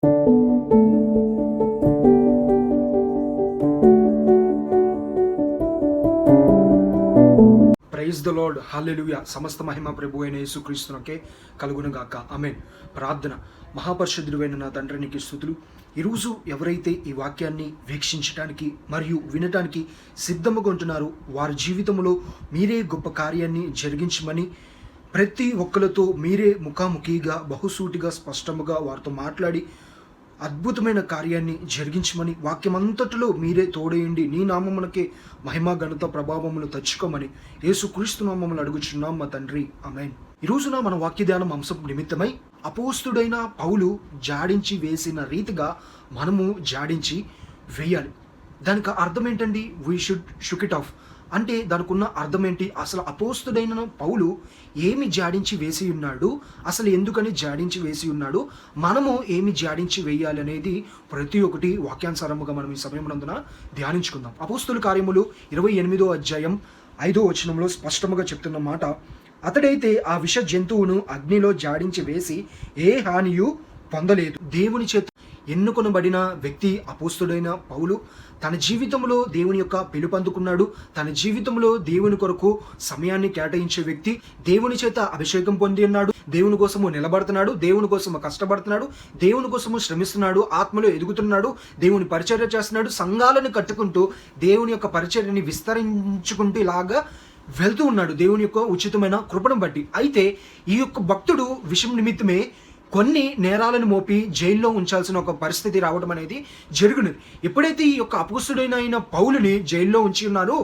Praise the lord, హల్లెలూయా. సమస్త మహిమ ప్రభు అయిన యేసుక్రీస్తునకే కలుగును గాక. ఆమేన్. ప్రార్థన. మహాపరిశుద్ధుడైన నా తండ్రి, నీకు స్తుతులు. ఈరోజు ఎవరైతే ఈ వాక్యాన్ని వీక్షించడానికి మరియు వినటానికి సిద్ధముగా ఉంటున్నారో వారి జీవితంలో మీరే గొప్ప కార్యాన్ని జరిగించమని, ప్రతి ఒక్కరితో మీరే ముఖాముఖిగా బహుసూటిగా స్పష్టముగా వారితో మాట్లాడి అద్భుతమైన కార్యాన్ని జరిగించమని, వాక్యమంతటిలో మీరే తోడేయండి, నీ నామమునకే మహిమ ఘనత ప్రభావములు తెచ్చుకోమని యేసుక్రీస్తు నామములు అడుగుచున్నాం మా తండ్రి. ఆమేన్. ఈ రోజున మన వాక్య ధ్యానం అంశం నిమిత్తమై అపోస్తుడైన పౌలు జాడించి వేసిన రీతిగా మనము జాడించి వేయాలి. దానికి అర్థం ఏంటండి? వీ షుక్ ఇట్ ఆఫ్ అంటే దానికి ఉన్న అర్థం ఏంటి? అసలు అపోస్తుడైన పౌలు ఏమి జాడించి వేసి ఉన్నాడు, అసలు ఎందుకని జాడించి వేసి ఉన్నాడు, మనము ఏమి జాడించి వేయాలి అనేది ప్రతి ఒక్కటి వాక్యానుసారముగా మనం ఈ సమయమునందున ధ్యానించుకుందాం. అపోస్తుల కార్యములు 28వ అధ్యాయం 5వ వచనంలో స్పష్టముగా చెప్తున్న మాట, అతడైతే ఆ విష జంతువును అగ్నిలో జాడించి వేసి ఏ హానియు పొందలేదు. దేవుని చేత ఎన్నుకొనబడిన వ్యక్తి అపోస్తుడైన పౌలు. తన జీవితంలో దేవుని యొక్క పిలుపు అందుకున్నాడు. తన జీవితంలో దేవుని కొరకు సమయాన్ని కేటాయించే వ్యక్తి. దేవుని చేత అభిషేకం పొంది ఉన్నాడు. దేవుని కోసము నిలబడుతున్నాడు. దేవుని కోసము కష్టపడుతున్నాడు. దేవుని కోసము శ్రమిస్తున్నాడు. ఆత్మలో ఎదుగుతున్నాడు. దేవుని పరిచర్య చేస్తున్నాడు. సంఘాలను కట్టుకుంటూ దేవుని యొక్క పరిచర్యని విస్తరించుకుంటూ ఇలాగా వెళ్తూ ఉన్నాడు దేవుని యొక్క ఉచితమైన కృపను బట్టి. అయితే ఈ యొక్క భక్తుడు విషయం నిమిత్తమే కొన్ని నేరాలను మోపి జైల్లో ఉంచాల్సిన ఒక పరిస్థితి రావడం అనేది జరుగుతుంది. ఎప్పుడైతే ఈ యొక్క అపోస్తుడైన పౌలుని జైల్లో ఉంచి ఉన్నారో,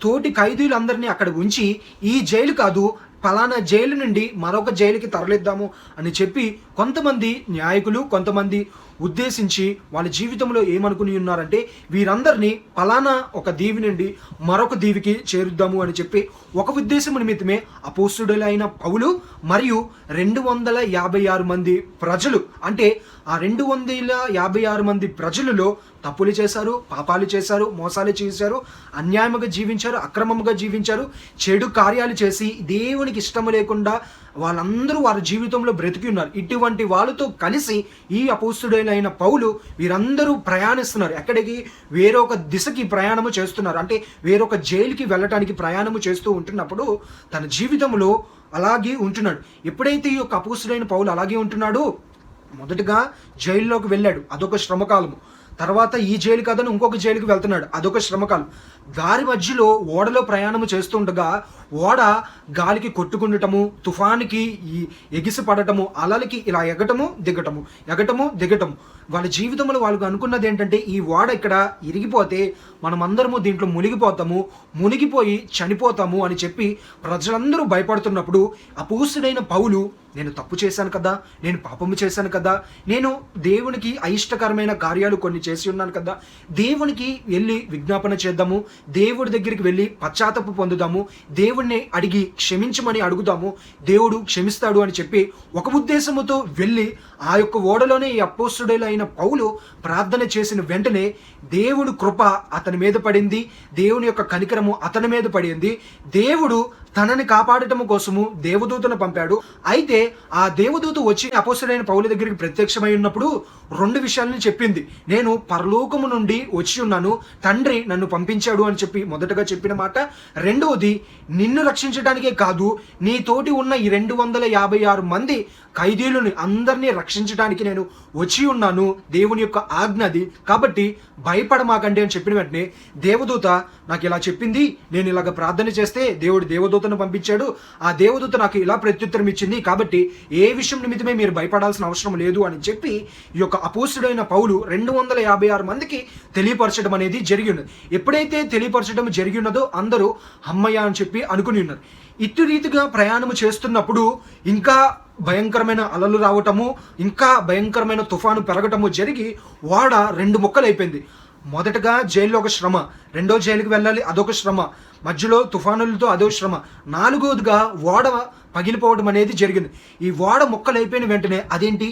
తోటి ఖైదీలందరినీ అక్కడ ఉంచి ఈ జైలు కాదు, ఫలానా జైలు నుండి మరొక జైలుకి తరలిద్దాము అని చెప్పి కొంతమంది నాయకులు, కొంతమంది ఉద్దేశించి వాళ్ళ జీవితంలో ఏమనుకుని ఉన్నారంటే, వీరందరినీ ఫలానా ఒక దీవి నుండి మరొక దీవికి చేరుద్దాము అని చెప్పి ఒక ఉద్దేశం నిమిత్తమే అపోస్తుడైన పౌలు మరియు 256 మంది ప్రజలు, అంటే ఆ 256 మంది ప్రజలలో తప్పులు చేశారు, పాపాలు చేశారు, మోసాలు చేశారు, అన్యాయముగా జీవించారు, అక్రమముగా జీవించారు, చెడు కార్యాలు చేసి దేవునికి ఇష్టము లేకుండా వాళ్ళందరూ వారి జీవితంలో బ్రతికి ఉన్నారు. ఇటువంటి వాళ్ళతో కలిసి ఈ అపోస్తుడైన పౌలు వీరందరూ ప్రయాణిస్తున్నారు. ఎక్కడికి? వేరొక దిశకి ప్రయాణము చేస్తున్నారు. అంటే వేరొక జైలుకి వెళ్ళటానికి ప్రయాణము చేస్తూ ఉంటున్నప్పుడు తన జీవితంలో అలాగే ఉంటున్నాడు. ఎప్పుడైతే ఈ యొక్క అపోస్తుడైన పౌలు అలాగే ఉంటున్నాడో, మొదటగా జైల్లోకి వెళ్ళాడు, అదొక శ్రమకాలము. తర్వాత ఈ జైలు కాదని ఇంకొక జైలుకి వెళ్తున్నాడు, అదొక శ్రమకాలం. దారి మధ్యలో ఓడలో ప్రయాణము చేస్తుండగా ఓడ గాలికి కొట్టుకుండటము, తుఫానికి ఎగిసి పడటము, అలలకి ఇలా ఎగటము దిగటము. వాళ్ళ జీవితంలో వాళ్ళకు అనుకున్నది ఏంటంటే, ఈ ఓడ ఇక్కడ ఇరిగిపోతే మనమందరము దీంట్లో మునిగిపోయి చనిపోతాము అని చెప్పి ప్రజలందరూ భయపడుతున్నప్పుడు అపోస్తుడైన పౌలు, నేను తప్పు చేశాను కదా, నేను పాపము చేశాను కదా, నేను దేవునికి అయిష్టకరమైన కార్యాలు కొన్ని చేసి ఉన్నాను కదా, దేవునికి వెళ్ళి విజ్ఞాపన చేద్దాము, దేవుడి దగ్గరికి వెళ్ళి పశ్చాత్తాపం పొందుదాము, దేవుడిని అడిగి క్షమించమని అడుగుదాము, దేవుడు క్షమిస్తాడు అని చెప్పి ఒక ఉద్దేశముతో వెళ్ళి ఆ యొక్క ఓడలోనే ఈ అపోస్తుడైన పౌలు ప్రార్థన చేసిన వెంటనే దేవుడు కృప అతని మీద పడింది, దేవుని యొక్క కనికరము అతని మీద పడింది. దేవుడు తనని కాపాడటం కోసము దేవదూతను పంపాడు. అయితే ఆ దేవదూత వచ్చి అపోస్తుడైన పౌలు దగ్గరికి ప్రత్యక్షమై ఉన్నప్పుడు 2 విషయాలను చెప్పింది. నేను పరలోకము నుండి వచ్చి ఉన్నాను, తండ్రి నన్ను పంపించాడు అని చెప్పి మొదటగా చెప్పిన మాట. రెండవది, నిన్ను రక్షించడానికే కాదు, నీ తోటి ఉన్న ఈ 256 మంది ఖైదీలని అందరినీ రక్షించడానికి నేను వచ్చి ఉన్నాను, దేవుని యొక్క ఆజ్ఞ అది, కాబట్టి భయపడమాకండి అని చెప్పిన వెంటనే దేవదూత నాకు ఇలా చెప్పింది, నేను ఇలాగ ప్రార్థన చేస్తే దేవుడు దేవదూతను పంపించాడు, ఆ దేవదూత నాకు ఇలా ప్రత్యుత్తరం ఇచ్చింది, కాబట్టి ఏ విషయం నిమిత్తమే మీరు భయపడాల్సిన అవసరం లేదు అని చెప్పి ఈ యొక్క అపోస్తుడైన పౌలు 256 మందికి తెలియపరచడం అనేది జరిగి ఉన్నది. ఎప్పుడైతే తెలియపరచడం జరిగి ఉన్నదో అందరూ అమ్మయ్య అని చెప్పి అనుకుని ఉన్నారు. ఇటు రీతిగా ప్రయాణము చేస్తున్నప్పుడు ఇంకా భయంకరమైన అలలు రావటము, ఇంకా భయంకరమైన తుఫాను పెరగటము జరిగి ఓడ 2 ముక్కలు అయిపోయింది. మొదటగా జైల్లో ఒక శ్రమ, రెండో జైలుకి వెళ్ళాలి, అదొక శ్రమ, మధ్యలో తుఫానులతో అదో శ్రమ, 4వదిగా ఓడ పగిలిపోవడం అనేది జరిగింది. ఈ ఓడ ముక్కలు అయిపోయిన వెంటనే అదేంటి,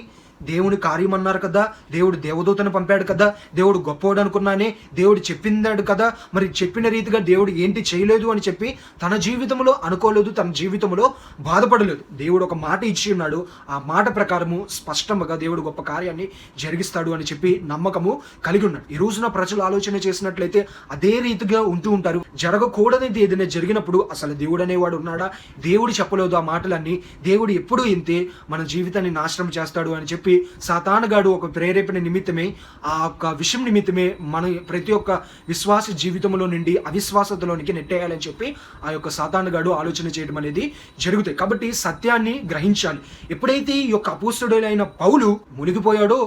దేవుని కార్యం అన్నారు కదా, దేవుడు దేవదూతను పంపాడు కదా, దేవుడు గొప్పవాడు అనుకున్నానే, దేవుడు చెప్పిందాడు కదా, మరి చెప్పిన రీతిగా దేవుడు ఏంటి చేయలేదు అని చెప్పి తన జీవితంలో అనుకోలేదు, తన జీవితంలో బాధపడలేదు. దేవుడు ఒక మాట ఇచ్చి ఉన్నాడు, ఆ మాట ప్రకారము స్పష్టంగా దేవుడు గొప్ప కార్యాన్ని జరిగిస్తాడు అని చెప్పి నమ్మకము కలిగి ఉన్నాడు. ఈ రోజున ప్రజలు ఆలోచన చేసినట్లయితే అదే రీతిగా ఉంటూ ఉంటారు. జరగకూడనిది ఏదైనా జరిగినప్పుడు అసలు దేవుడు అనేవాడు ఉన్నాడా, దేవుడు చెప్పలేదు ఆ మాటలన్నీ, దేవుడు ఎప్పుడూ ఇంతే, మన జీవితాన్ని నాశనం చేస్తాడు అని చెప్పి సాతానుగాడు ఒక ప్రేరేపణ నిమిత్తమే, ఆ యొక్క విషయం నిమిత్తమే మన ప్రతి ఒక్క విశ్వాస జీవితంలో నుండి అవిశ్వాసతలోనికి నెట్టేయాలని చెప్పి ఆ యొక్క సాతానుగాడు ఆలోచన చేయడం అనేది జరుగుతాయి. కాబట్టి సత్యాన్ని గ్రహించాలి. ఎప్పుడైతే ఈ యొక్క అపోస్తలుడైన పౌలు మునిగిపోయాడో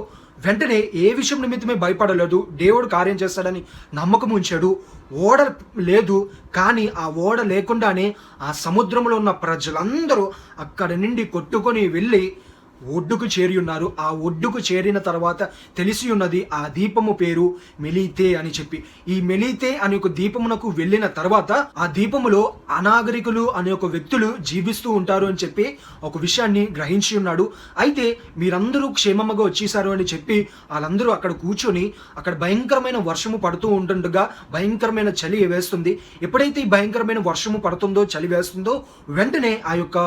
వెంటనే ఏ విషయం నిమిత్తమే భయపడలేదు, దేవుడు కార్యం చేస్తాడని నమ్మకం ఉంచాడు. ఓడ లేదు, కానీ ఆ ఓడ లేకుండానే ఆ సముద్రంలో ఉన్న ప్రజలందరూ అక్కడ నుండి కొట్టుకొని వెళ్ళి ఒడ్డుకు చేరి ఉన్నారు. ఆ ఒడ్డుకు చేరిన తర్వాత తెలిసి ఉన్నది ఆ దీపము పేరు మెలీతే అని చెప్పి. ఈ మెలీతే అనే ఒక దీపమునకు వెళ్ళిన తర్వాత ఆ దీపములో అనాగరికులు అనే ఒక వ్యక్తులు జీవిస్తూ ఉంటారు అని చెప్పి ఒక విషయాన్ని గ్రహించి ఉన్నాడు. అయితే మీరందరూ క్షేమంగా వచ్చేసారు అని చెప్పి వాళ్ళందరూ అక్కడ కూర్చొని, అక్కడ భయంకరమైన వర్షము పడుతూ ఉంటుండగా భయంకరమైన చలి వేస్తుంది. ఎప్పుడైతే ఈ భయంకరమైన వర్షము పడుతుందో, చలి వేస్తుందో, వెంటనే ఆ యొక్క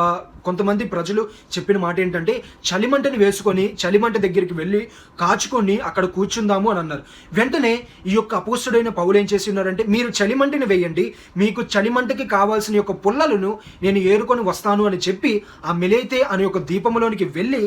కొంతమంది ప్రజలు చెప్పిన మాట ఏంటంటే, చలిమంటని వేసుకొని చలిమంట దగ్గరికి వెళ్ళి కాచుకొని అక్కడ కూర్చుందాము అని అన్నారు. వెంటనే ఈ యొక్క అపోస్తలుడైన పౌలు ఏం చేసి ఉన్నారంటే, మీరు చలిమంటని వేయండి, మీకు చలిమంటకి కావాల్సిన యొక్క పుల్లలను నేను ఏరుకొని వస్తాను అని చెప్పి ఆ మెలైతే అనే ఒక దీపంలోనికి వెళ్ళి,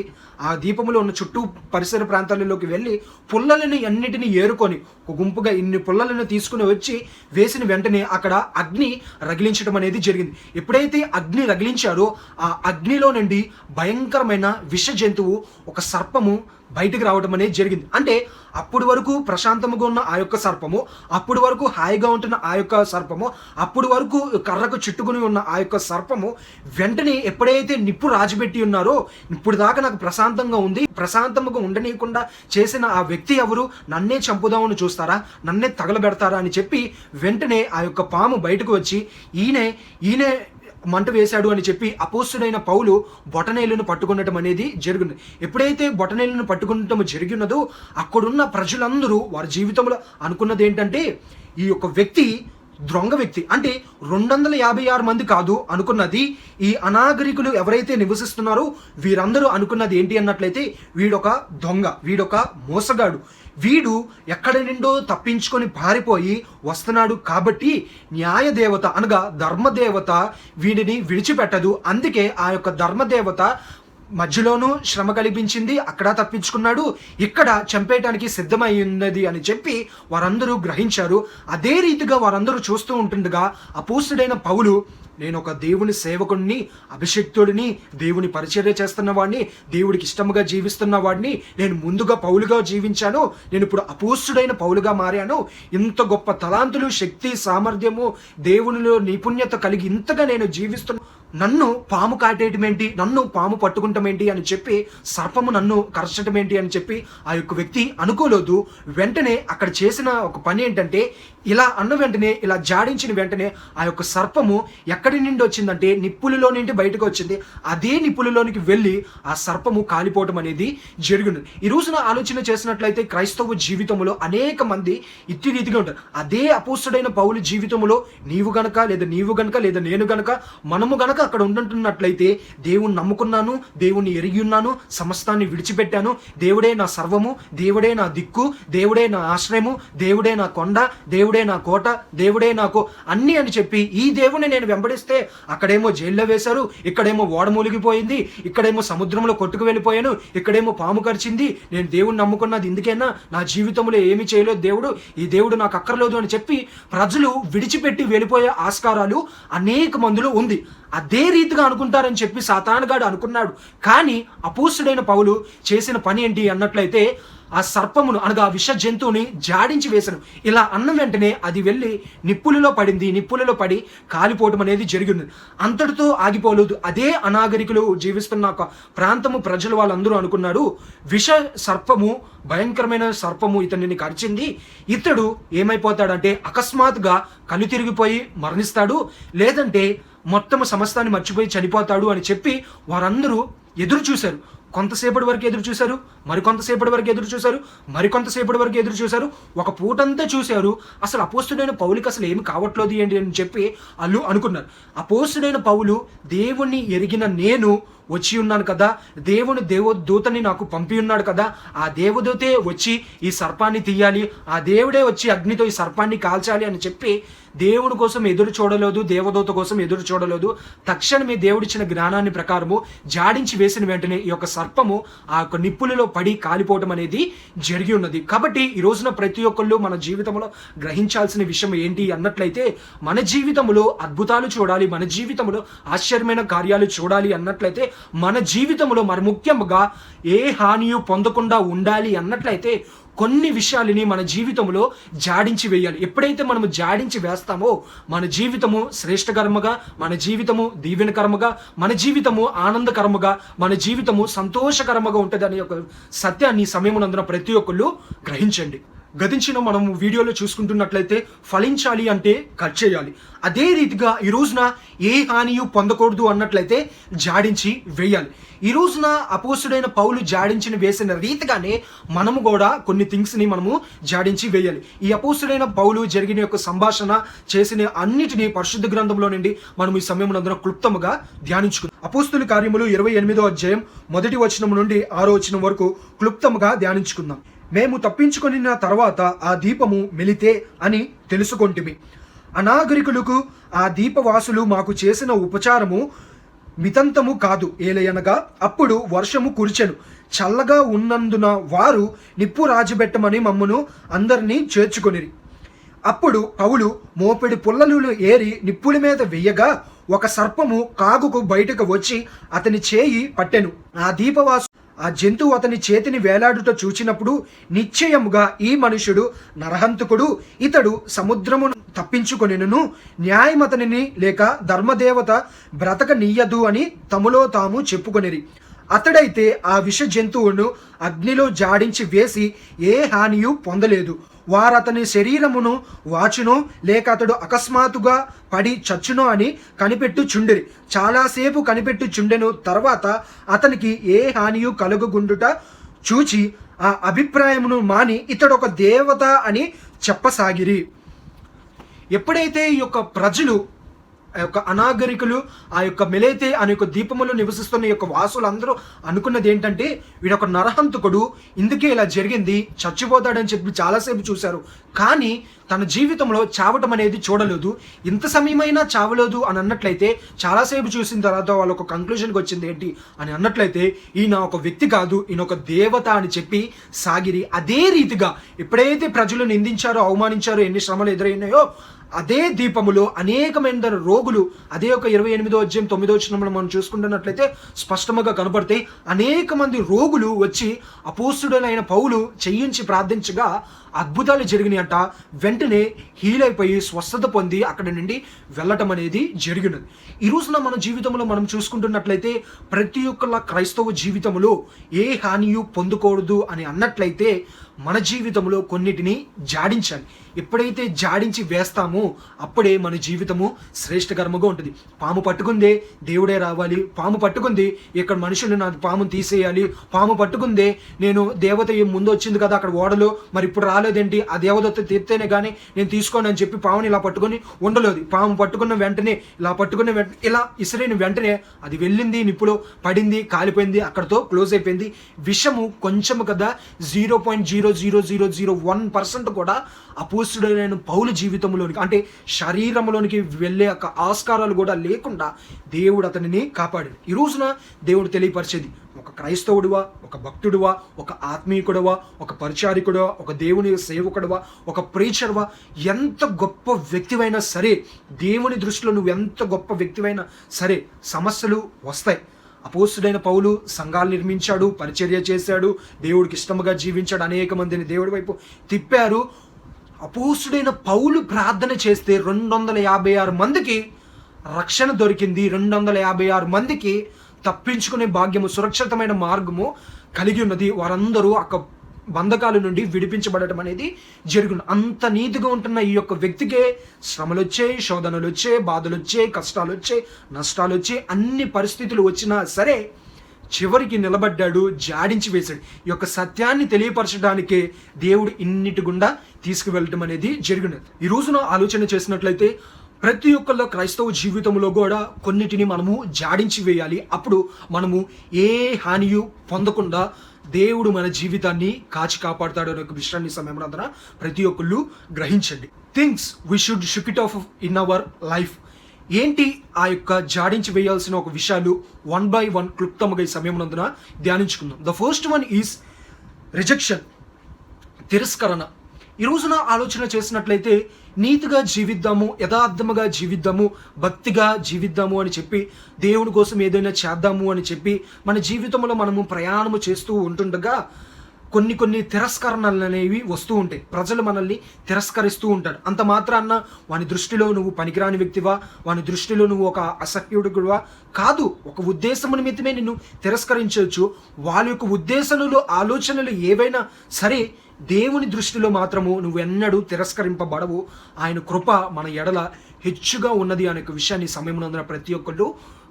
ఆ దీపంలో ఉన్న చుట్టూ పరిసర ప్రాంతాలలోకి వెళ్ళి పుల్లలను అన్నిటిని ఏరుకొని ఒక గుంపుగా ఇన్ని పుల్లలను తీసుకుని వచ్చి వేసిన వెంటనే అక్కడ అగ్ని రగిలించడం అనేది జరిగింది. ఎప్పుడైతే అగ్ని రగిలించారో ఆ అగ్నిలో నుండి భయంకరమైన విష జంతువు, ఒక సర్పము బయటకు రావడం అనేది జరిగింది. అంటే అప్పటి వరకు ప్రశాంతంగా ఉన్న ఆ యొక్క సర్పము, అప్పటి వరకు హాయిగా ఉంటున్న ఆ యొక్క సర్పము, అప్పటి వరకు కర్రకు చుట్టుకుని ఉన్న ఆ యొక్క సర్పము వెంటనే ఎప్పుడైతే నిప్పు రాజబెట్టి ఉన్నారో, ఇప్పుడు దాకా నాకు ప్రశాంతంగా ఉంది, ప్రశాంతంగా ఉండనీయకుండా చేసిన ఆ వ్యక్తి ఎవరు, నన్నే చంపుదామని చూస్తారా, నన్నే తగలబెడతారా అని చెప్పి వెంటనే ఆ యొక్క పాము బయటకు వచ్చి ఈయనే మంట వేశాడు అని చెప్పి అపోస్తలుడైన పౌలు బొటనేలును పట్టుకునటం అనేది జరిగింది. ఎప్పుడైతే బొటనేలును పట్టుకునటం జరిగినదో అక్కడున్న ప్రజలందరూ వారి జీవితంలో అనుకున్నది ఏంటంటే, ఈ యొక్క వ్యక్తి దొంగ వ్యక్తి. అంటే 256 మంది కాదు అనుకున్నది, ఈ అనాగరికులు ఎవరైతే నివసిస్తున్నారో వీరందరూ అనుకున్నది ఏంటి అన్నట్లయితే, వీడొక దొంగ, వీడొక మోసగాడు, వీడు ఎక్కడి నుండో తప్పించుకొని పారిపోయి వస్తున్నాడు కాబట్టి న్యాయదేవత అనగా ధర్మదేవత వీడిని విడిచిపెట్టదు. అందుకే ఆ యొక్క ధర్మదేవత మధ్యలోనూ శ్రమ కల్పించింది, అక్కడ తప్పించుకున్నాడు, ఇక్కడ చంపేయటానికి సిద్ధమై ఉన్నది అని చెప్పి వారందరూ గ్రహించారు. అదే రీతిగా వారందరూ చూస్తూ ఉంటుండగా అపోస్తలుడైన పౌలు, నేను ఒక దేవుని సేవకుడిని, అభిషిక్తుడిని, దేవుని పరిచర్య చేస్తున్న వాడిని, దేవుడికి ఇష్టముగా జీవిస్తున్న వాడిని, నేను ముందుగా పౌలుగా జీవించాను, నేను ఇప్పుడు అపోస్తలుడైన పౌలుగా మారాను, ఇంత గొప్ప తలాంతులు, శక్తి, సామర్థ్యము, దేవునిలో నిపుణ్యత కలిగి ఇంతగా నేను జీవిస్తున్నా, నన్ను పాము కాటేయటం ఏంటి, నన్ను పాము పట్టుకుంటాం ఏంటి అని చెప్పి, సర్పము నన్ను కరచటం ఏంటి అని చెప్పి ఆ యొక్క వ్యక్తి అనుకోలేదు. వెంటనే అక్కడ చేసిన ఒక పని ఏంటంటే, ఇలా అన్న వెంటనే, ఇలా జాడించిన వెంటనే ఆ యొక్క సర్పము ఎక్కడి నుండి వచ్చిందంటే నిప్పులలో నుండి బయటకు వచ్చింది. అదే నిప్పులలోనికి వెళ్ళి ఆ సర్పము కాలిపోవటం అనేది జరిగింది. ఈ రోజున ఆలోచన చేసినట్లయితే క్రైస్తవ జీవితంలో అనేక మంది ఇట్టి రీతిగా ఉంటారు. అదే అపోస్తలుడైన పౌలు జీవితంలో నీవు గనక లేదా నేను గనక మనము గనక అక్కడ ఉంటున్నట్లయితే, దేవుణ్ణి నమ్ముకున్నాను, దేవుణ్ణి ఎరిగి ఉన్నాను, సమస్తాన్ని విడిచిపెట్టాను, దేవుడే నా సర్వము, దేవుడే నా దిక్కు, దేవుడే నా ఆశ్రయము, దేవుడే నా కొండ, దేవుడే నా కోట, దేవుడే నాకు అన్ని అని చెప్పి ఈ దేవుని నేను వెంబడిస్తే అక్కడేమో జైల్లో వేశారు, ఇక్కడేమో ఓడ మూలిగిపోయింది, ఇక్కడేమో సముద్రంలో కొట్టుకు వెళ్ళిపోయాను, ఇక్కడేమో పాము కరిచింది, నేను దేవుణ్ణి నమ్ముకున్నది ఇందుకేనా, నా జీవితంలో ఏమీ చేయలేదు దేవుడు, ఈ దేవుడు నాకు అక్కర్లేదు అని చెప్పి ప్రజలు విడిచిపెట్టి వెళ్ళిపోయే ఆస్కారాలు అనేక మందిలో ఉంది. అదే రీతిగా అనుకుంటారని చెప్పి సాతానుగాడు అనుకున్నాడు. కానీ అపోస్తలుడైన పౌలు చేసిన పని ఏంటి అన్నట్లయితే, ఆ సర్పమును అనగా ఆ విష జంతువుని జాడించి వేశాను. ఇలా అన్న వెంటనే అది వెళ్ళి నిప్పులలో పడింది, నిప్పులలో పడి కాలిపోవటం అనేది జరిగింది. అంతటితో ఆగిపోలేదు. అదే అనాగరికులు జీవిస్తున్న ఒక ప్రాంతము ప్రజలు వాళ్ళందరూ అనుకున్నారు, విష సర్పము, భయంకరమైన సర్పము ఇతనిని కరిచింది, ఇతడు ఏమైపోతాడంటే అకస్మాత్తుగా కళ్ళు తిరిగిపోయి మరణిస్తాడు, లేదంటే మొత్తం సమస్తాన్ని మర్చిపోయి చనిపోతాడు అని చెప్పి వారందరూ ఎదురు చూశారు. కొంతసేపటి వరకు ఎదురు చూశారు, మరికొంతసేపటి వరకు ఎదురు చూశారు, మరికొంతసేపటి వరకు ఎదురు చూశారు. ఒక పూటంతా చూశారు. అసలు అపోస్తుడైన పౌలుకి అసలు ఏమి కావట్లేదు ఏంటి అని చెప్పి వాళ్ళు అనుకున్నారు. అపోస్తుడైన పౌలు, దేవుణ్ణి ఎరిగిన నేను వచ్చి ఉన్నాను కదా, దేవుని దేవదూతని నాకు పంపి ఉన్నాడు కదా, ఆ దేవదూతే వచ్చి ఈ సర్పాన్ని తీయాలి, ఆ దేవుడే వచ్చి అగ్నితో ఈ సర్పాన్ని కాల్చాలి అని చెప్పి దేవుడి కోసం ఎదురు చూడలేదు, దేవదూత కోసం ఎదురు చూడలేదు. తక్షణమే దేవుడిచ్చిన జ్ఞానాన్ని ప్రకారము జాడించి వేసిన వెంటనే ఈ యొక్క సర్పము ఆ యొక్క నిప్పులలో పడి కాలిపోవటం అనేది జరిగి ఉన్నది. కాబట్టి ఈ రోజున ప్రతి ఒక్కళ్ళు మన జీవితంలో గ్రహించాల్సిన విషయం ఏంటి అన్నట్లయితే, మన జీవితంలో అద్భుతాలు చూడాలి, మన జీవితంలో ఆశ్చర్యమైన కార్యాలు చూడాలి అన్నట్లయితే, మన జీవితంలో మరి ముఖ్యంగా ఏ హానియు పొందకుండా ఉండాలి అన్నట్లయితే కొన్ని విషయాలని మన జీవితంలో జాడించి వేయాలి. ఎప్పుడైతే మనము జాడించి వేస్తామో మన జీవితము శ్రేష్టకరముగా, మన జీవితము దీవెనకరముగా, మన జీవితము ఆనందకరముగా, మన జీవితము సంతోషకరముగా ఉంటుంది అనే ఒక సత్యాన్ని సమయమునందున ప్రతి ఒక్కళ్ళు గ్రహించండి. గతించిన మనము వీడియోలో చూసుకుంటున్నట్లయితే ఫలించాలి అంటే కట్ చేయాలి. అదే రీతిగా ఈ రోజున ఏ హానియు పొందకూడదు అన్నట్లయితే జాడించి వేయాలి. ఈ రోజున అపోస్తుడైన పౌలు జాడించిన వేసిన రీతిగానే మనము కూడా కొన్ని థింగ్స్ని మనము జాడించి వేయాలి. ఈ అపోస్తుడైన పౌలు జరిగిన యొక్క సంభాషణ చేసిన అన్నిటినీ పరిశుద్ధ గ్రంథంలో నుండి మనం ఈ సమయమునందున క్లుప్తముగా ధ్యానించుకుందాం. అపోస్తుల కార్యములు 28వ అధ్యాయం 1వ వచనం నుండి 6వ వచనం వరకు క్లుప్తముగా ధ్యానించుకుందాం. మేము తప్పించుకొనిన తర్వాత ఆ దీపము మెలితే అని తెలుసుకొంటిమి. అనాగరికులకు ఆ దీపవాసులు మాకు చేసిన ఉపచారము మితంతము కాదు. ఏలయనగా అప్పుడు వర్షము కురిచెను. చల్లగా ఉన్నందున వారు నిప్పు రాజబెట్టమని మమ్మను అందరినీ చేర్చుకొనిరి. అప్పుడు పౌలు మోపెడి పుల్లలు ఏరి నిప్పుల మీద వెయ్యగా ఒక సర్పము కాగుకు బయటకు వచ్చి అతని చేయి పట్టెను. ఆ దీపవాసు ఆ జంతువు అతని చేతిని వేలాడుట చూచినప్పుడు నిశ్చయముగా ఈ మనుషుడు నరహంతకుడు, ఇతడు సముద్రమును తప్పించుకొనిను, న్యాయం అతనిని లేక ధర్మదేవత బ్రతకనీయదు అని తమలో తాము చెప్పుకొనిరి. అతడైతే ఆ విష జంతువును అగ్నిలో జాడించి వేసి ఏ హానియు పొందలేదు. వారతని శరీరమును వాచునో లేక అతడు అకస్మాత్తుగా పడి చచ్చునో అని కనిపెట్టుచుండిరి. చాలాసేపు కనిపెట్టుచుండెను. తర్వాత అతనికి ఏ హానియు కలుగుగుండుట చూచి ఆ అభిప్రాయమును మాని ఇతడొక దేవత అని చెప్పసాగిరి. ఎప్పుడైతే ఈ యొక్క ప్రజలు, ఆ యొక్క అనాగరికులు, ఆ యొక్క మెలేతే అనే యొక్క దీపములో నివసిస్తున్న యొక్క వాసులందరూ అనుకున్నది ఏంటంటే, వీడొక నరహంతకుడు, ఇందుకే ఇలా జరిగింది, చచ్చిపోతాడని చెప్పి చాలాసేపు చూశారు. కానీ తన జీవితంలో చావటం అనేది చూడలేదు. ఇంత సమయమైనా చావలేదు అని అన్నట్లయితే, చాలాసేపు చూసిన తర్వాత వాళ్ళు ఒక కంక్లూజన్కి వచ్చింది ఏంటి అని అన్నట్లయితే, ఈయన ఒక వ్యక్తి కాదు, ఈయన ఒక దేవత అని చెప్పి సాగిరి. అదే రీతిగా ఎప్పుడైతే ప్రజలు నిందించారో, అవమానించారో, ఎన్ని శ్రమలు ఎదురైనాయో, అదే దీపములో అనేకమైన రోగులు, అదే ఒక 28వ అధ్యాయం 9వ వచనంలో మనం చూసుకుంటున్నట్లయితే స్పష్టంగా కనపడతాయి. అనేక మంది రోగులు వచ్చి అపోస్తుడైన పౌలు చేయించి ప్రార్థించగా అద్భుతాలు జరిగినాయంట. వెంటనే హీల్ అయిపోయి స్వస్థత పొంది అక్కడి నుండి వెళ్ళటం అనేది జరిగినది. ఈ రోజున మన జీవితంలో మనం చూసుకుంటున్నట్లయితే ప్రతి ఒక్కళ్ళ క్రైస్తవ జీవితంలో ఏ హానియు పొందకూడదు అని అన్నట్లయితే మన జీవితంలో కొన్నిటిని జాడించాలి. ఎప్పుడైతే జాడించి వేస్తామో అప్పుడే మన జీవితము శ్రేష్టకరముగా ఉంటుంది. పాము పట్టుకుందే దేవుడే రావాలి, పాము పట్టుకుంది ఇక్కడ మనుషులు నా పామును తీసేయాలి, పాము పట్టుకుందే నేను దేవత ముందు వచ్చింది కదా అక్కడ ఓడలో, మరి ఇప్పుడు రాలేదేంటి, ఆ దేవదత్త తీర్తేనే కానీ నేను తీసుకోను అని చెప్పి పాముని ఇలా పట్టుకొని ఉండలేదు. పాము పట్టుకున్న వెంటనే ఇలా పట్టుకున్న వెంటనే ఇలా ఇసిరిన వెంటనే అది వెళ్ళింది, నిప్పులో పడింది, కాలిపోయింది, అక్కడతో క్లోజ్ అయిపోయింది. విషము కొంచెము కదా 0.00001% కూడా అపోస్తుడైన పౌలు జీవితంలోనికి అంటే శరీరంలోనికి వెళ్ళే ఒక ఆస్కారాలు కూడా లేకుండా దేవుడు అతనిని కాపాడాడు. ఈ రోజున దేవుడు తెలియపరిచేది, ఒక క్రైస్తవుడివా, ఒక భక్తుడివా, ఒక ఆత్మీయుడువా, ఒక పరిచారికుడువా, ఒక దేవుని సేవకుడువా, ఒక ప్రీచర్వా, ఎంత గొప్ప వ్యక్తివైనా సరే, దేవుని దృష్టిలో నువ్వు ఎంత గొప్ప వ్యక్తివైనా సరే సమస్యలు వస్తాయి. అపోస్తుడైన పౌలు సంఘాలు నిర్మించాడు, పరిచర్య చేశాడు, దేవుడికి ఇష్టముగా జీవించాడు, అనేక మందిని దేవుడి వైపు తిప్పారు. అపోస్తుడైన పౌలు ప్రార్థన చేస్తే 256 మందికి రక్షణ దొరికింది. 256 మందికి తప్పించుకునే భాగ్యము, సురక్షితమైన మార్గము కలిగి ఉన్నది. వారందరూ బంధకాల నుండి విడిపించబడటం అనేది జరిగింది. అంత నీతిగా ఉంటున్న ఈ యొక్క వ్యక్తికే శ్రమలు వచ్చాయి, శోధనలు వచ్చాయి, బాధలు వచ్చాయి, కష్టాలు వచ్చాయి, నష్టాలు వచ్చాయి, అన్ని పరిస్థితులు వచ్చినా సరే చివరికి నిలబడ్డాడు, జాడించి వేశాడు. ఈ యొక్క సత్యాన్ని తెలియపరచడానికే దేవుడు ఇన్నిటి గుండా తీసుకువెళ్ళటం అనేది జరిగినది. ఈ రోజున ఆలోచన చేసినట్లయితే ప్రతి ఒక్కళ్ళ క్రైస్తవ జీవితంలో కూడా కొన్నిటిని మనము జాడించి వేయాలి. అప్పుడు మనము ఏ హానియు పొందకుండా దేవుడు మన జీవితాన్ని కాచి కాపాడుతాడు అనే ఒక విషయాన్ని సమయమునందున ప్రతి ఒక్కళ్ళు గ్రహించండి. Things we should shook it of in our life. ఏంటి ఆ యొక్క జాడించి వేయాల్సిన ఒక విషయాలు 1 by 1 క్లుప్తముగా ఈ సమయమునందున ధ్యానించుకుందాం. The first one is rejection, తిరస్కరణ. ఈ రోజున ఆలోచన చేసినట్లయితే నీతిగా జీవిద్దాము, యథార్థముగా జీవిద్దాము, భక్తిగా జీవిద్దాము అని చెప్పి దేవుడి కోసం ఏదైనా చేద్దాము అని చెప్పి మన జీవితంలో మనము ప్రయాణము చేస్తూ ఉంటుండగా కొన్ని తిరస్కరణలు అనేవి వస్తూ ఉంటాయి. ప్రజలు మనల్ని తిరస్కరిస్తూ ఉంటారు. అంత మాత్రాన్న వాని దృష్టిలో నువ్వు పనికిరాని వ్యక్తివా, వాని దృష్టిలో నువ్వు ఒక అసహ్యుడువా కాదు. ఒక ఉద్దేశం నిమిత్తమే నిన్ను తిరస్కరించవచ్చు. వాళ్ళ యొక్క ఉద్దేశాలు, ఆలోచనలు ఏవైనా సరే దేవుని దృష్టిలో మాత్రము నువ్వు ఎన్నడూ తిరస్కరింపబడవు. ఆయన కృప మన ఎడల హెచ్చుగా ఉన్నది అనే విషయాన్ని సమయమునందున ప్రతి ఒక్కళ్ళు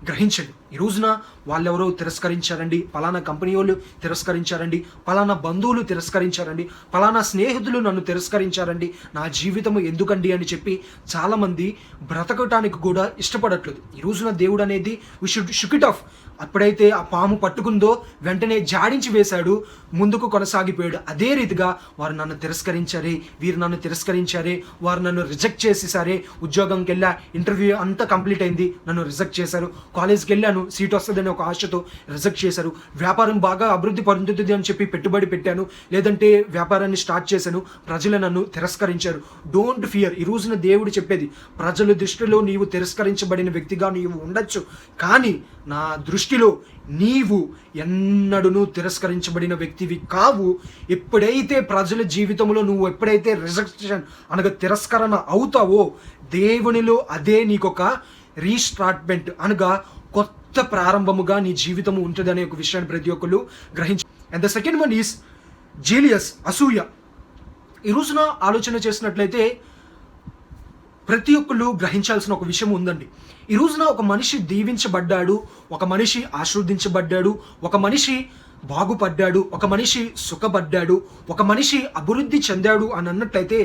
గ్రహించండి. ఈ రోజున వాళ్ళెవరో తిరస్కరించారండి, పలానా కంపెనీ వాళ్ళు తిరస్కరించారండి, పలానా బంధువులు తిరస్కరించారండి, పలానా స్నేహితులు నన్ను తిరస్కరించారండి, నా జీవితము ఎందుకండి అని చెప్పి చాలామంది బ్రతకటానికి కూడా ఇష్టపడట్లేదు. ఈ రోజున దేవుడు అనేది we should shook it off. అప్పుడైతే ఆ పాము పట్టుకుందో వెంటనే జాడించి వేశాడు, ముందుకు కొనసాగిపోయాడు. అదే రీతిగా వారు నన్ను తిరస్కరించారే, వీరు నన్ను తిరస్కరించారే, వారు నన్ను రిజెక్ట్ చేసేసారే, ఉద్యోగంకి వెళ్ళా, ఇంటర్వ్యూ అంతా కంప్లీట్ అయింది, నన్ను రిజెక్ట్ చేశారు, కాలేజ్కి వెళ్ళాను, సీట్ వస్తుందని ఒక ఆశతో రిజెక్ట్ చేశారు, వ్యాపారం బాగా అభివృద్ధి పొందుతుంది అని చెప్పి పెట్టుబడి పెట్టాను, లేదంటే వ్యాపారాన్ని స్టార్ట్ చేశాను, ప్రజలు నన్ను తిరస్కరించారు. Don't fear. ఈ రోజున దేవుడు చెప్పేది, ప్రజల దృష్టిలో నీవు తిరస్కరించబడిన వ్యక్తిగా నీవు ఉండొచ్చు, కానీ నా దృష్టిలో నీవు ఎన్నడూ తిరస్కరించబడిన వ్యక్తివి కావు. ఎప్పుడైతే ప్రజల జీవితంలో నువ్వు ఎప్పుడైతే రిజెక్షన్ అనగా తిరస్కరణ అవుతావో దేవునిలో అదే నీకొక రీస్టార్ట్మెంట్ అనగా కొత్త ప్రారంభముగా నీ జీవితము ఉంటుంది అనే ఒక విషయాన్ని ప్రతి ఒక్కరు గ్రహించి. And the second one is jealous, అసూయ. ఈ రోజున ఆలోచన చేసినట్లయితే ప్రతి ఒక్కళ్ళు గ్రహించాల్సిన ఒక విషయం ఉందండి. ఈ రోజున ఒక మనిషి దీవించబడ్డాడు, ఒక మనిషి ఆశీర్వదించబడ్డాడు, ఒక మనిషి బాగుపడ్డాడు, ఒక మనిషి సుఖపడ్డాడు, ఒక మనిషి అభివృద్ధి చెందాడు అని అన్నట్లయితే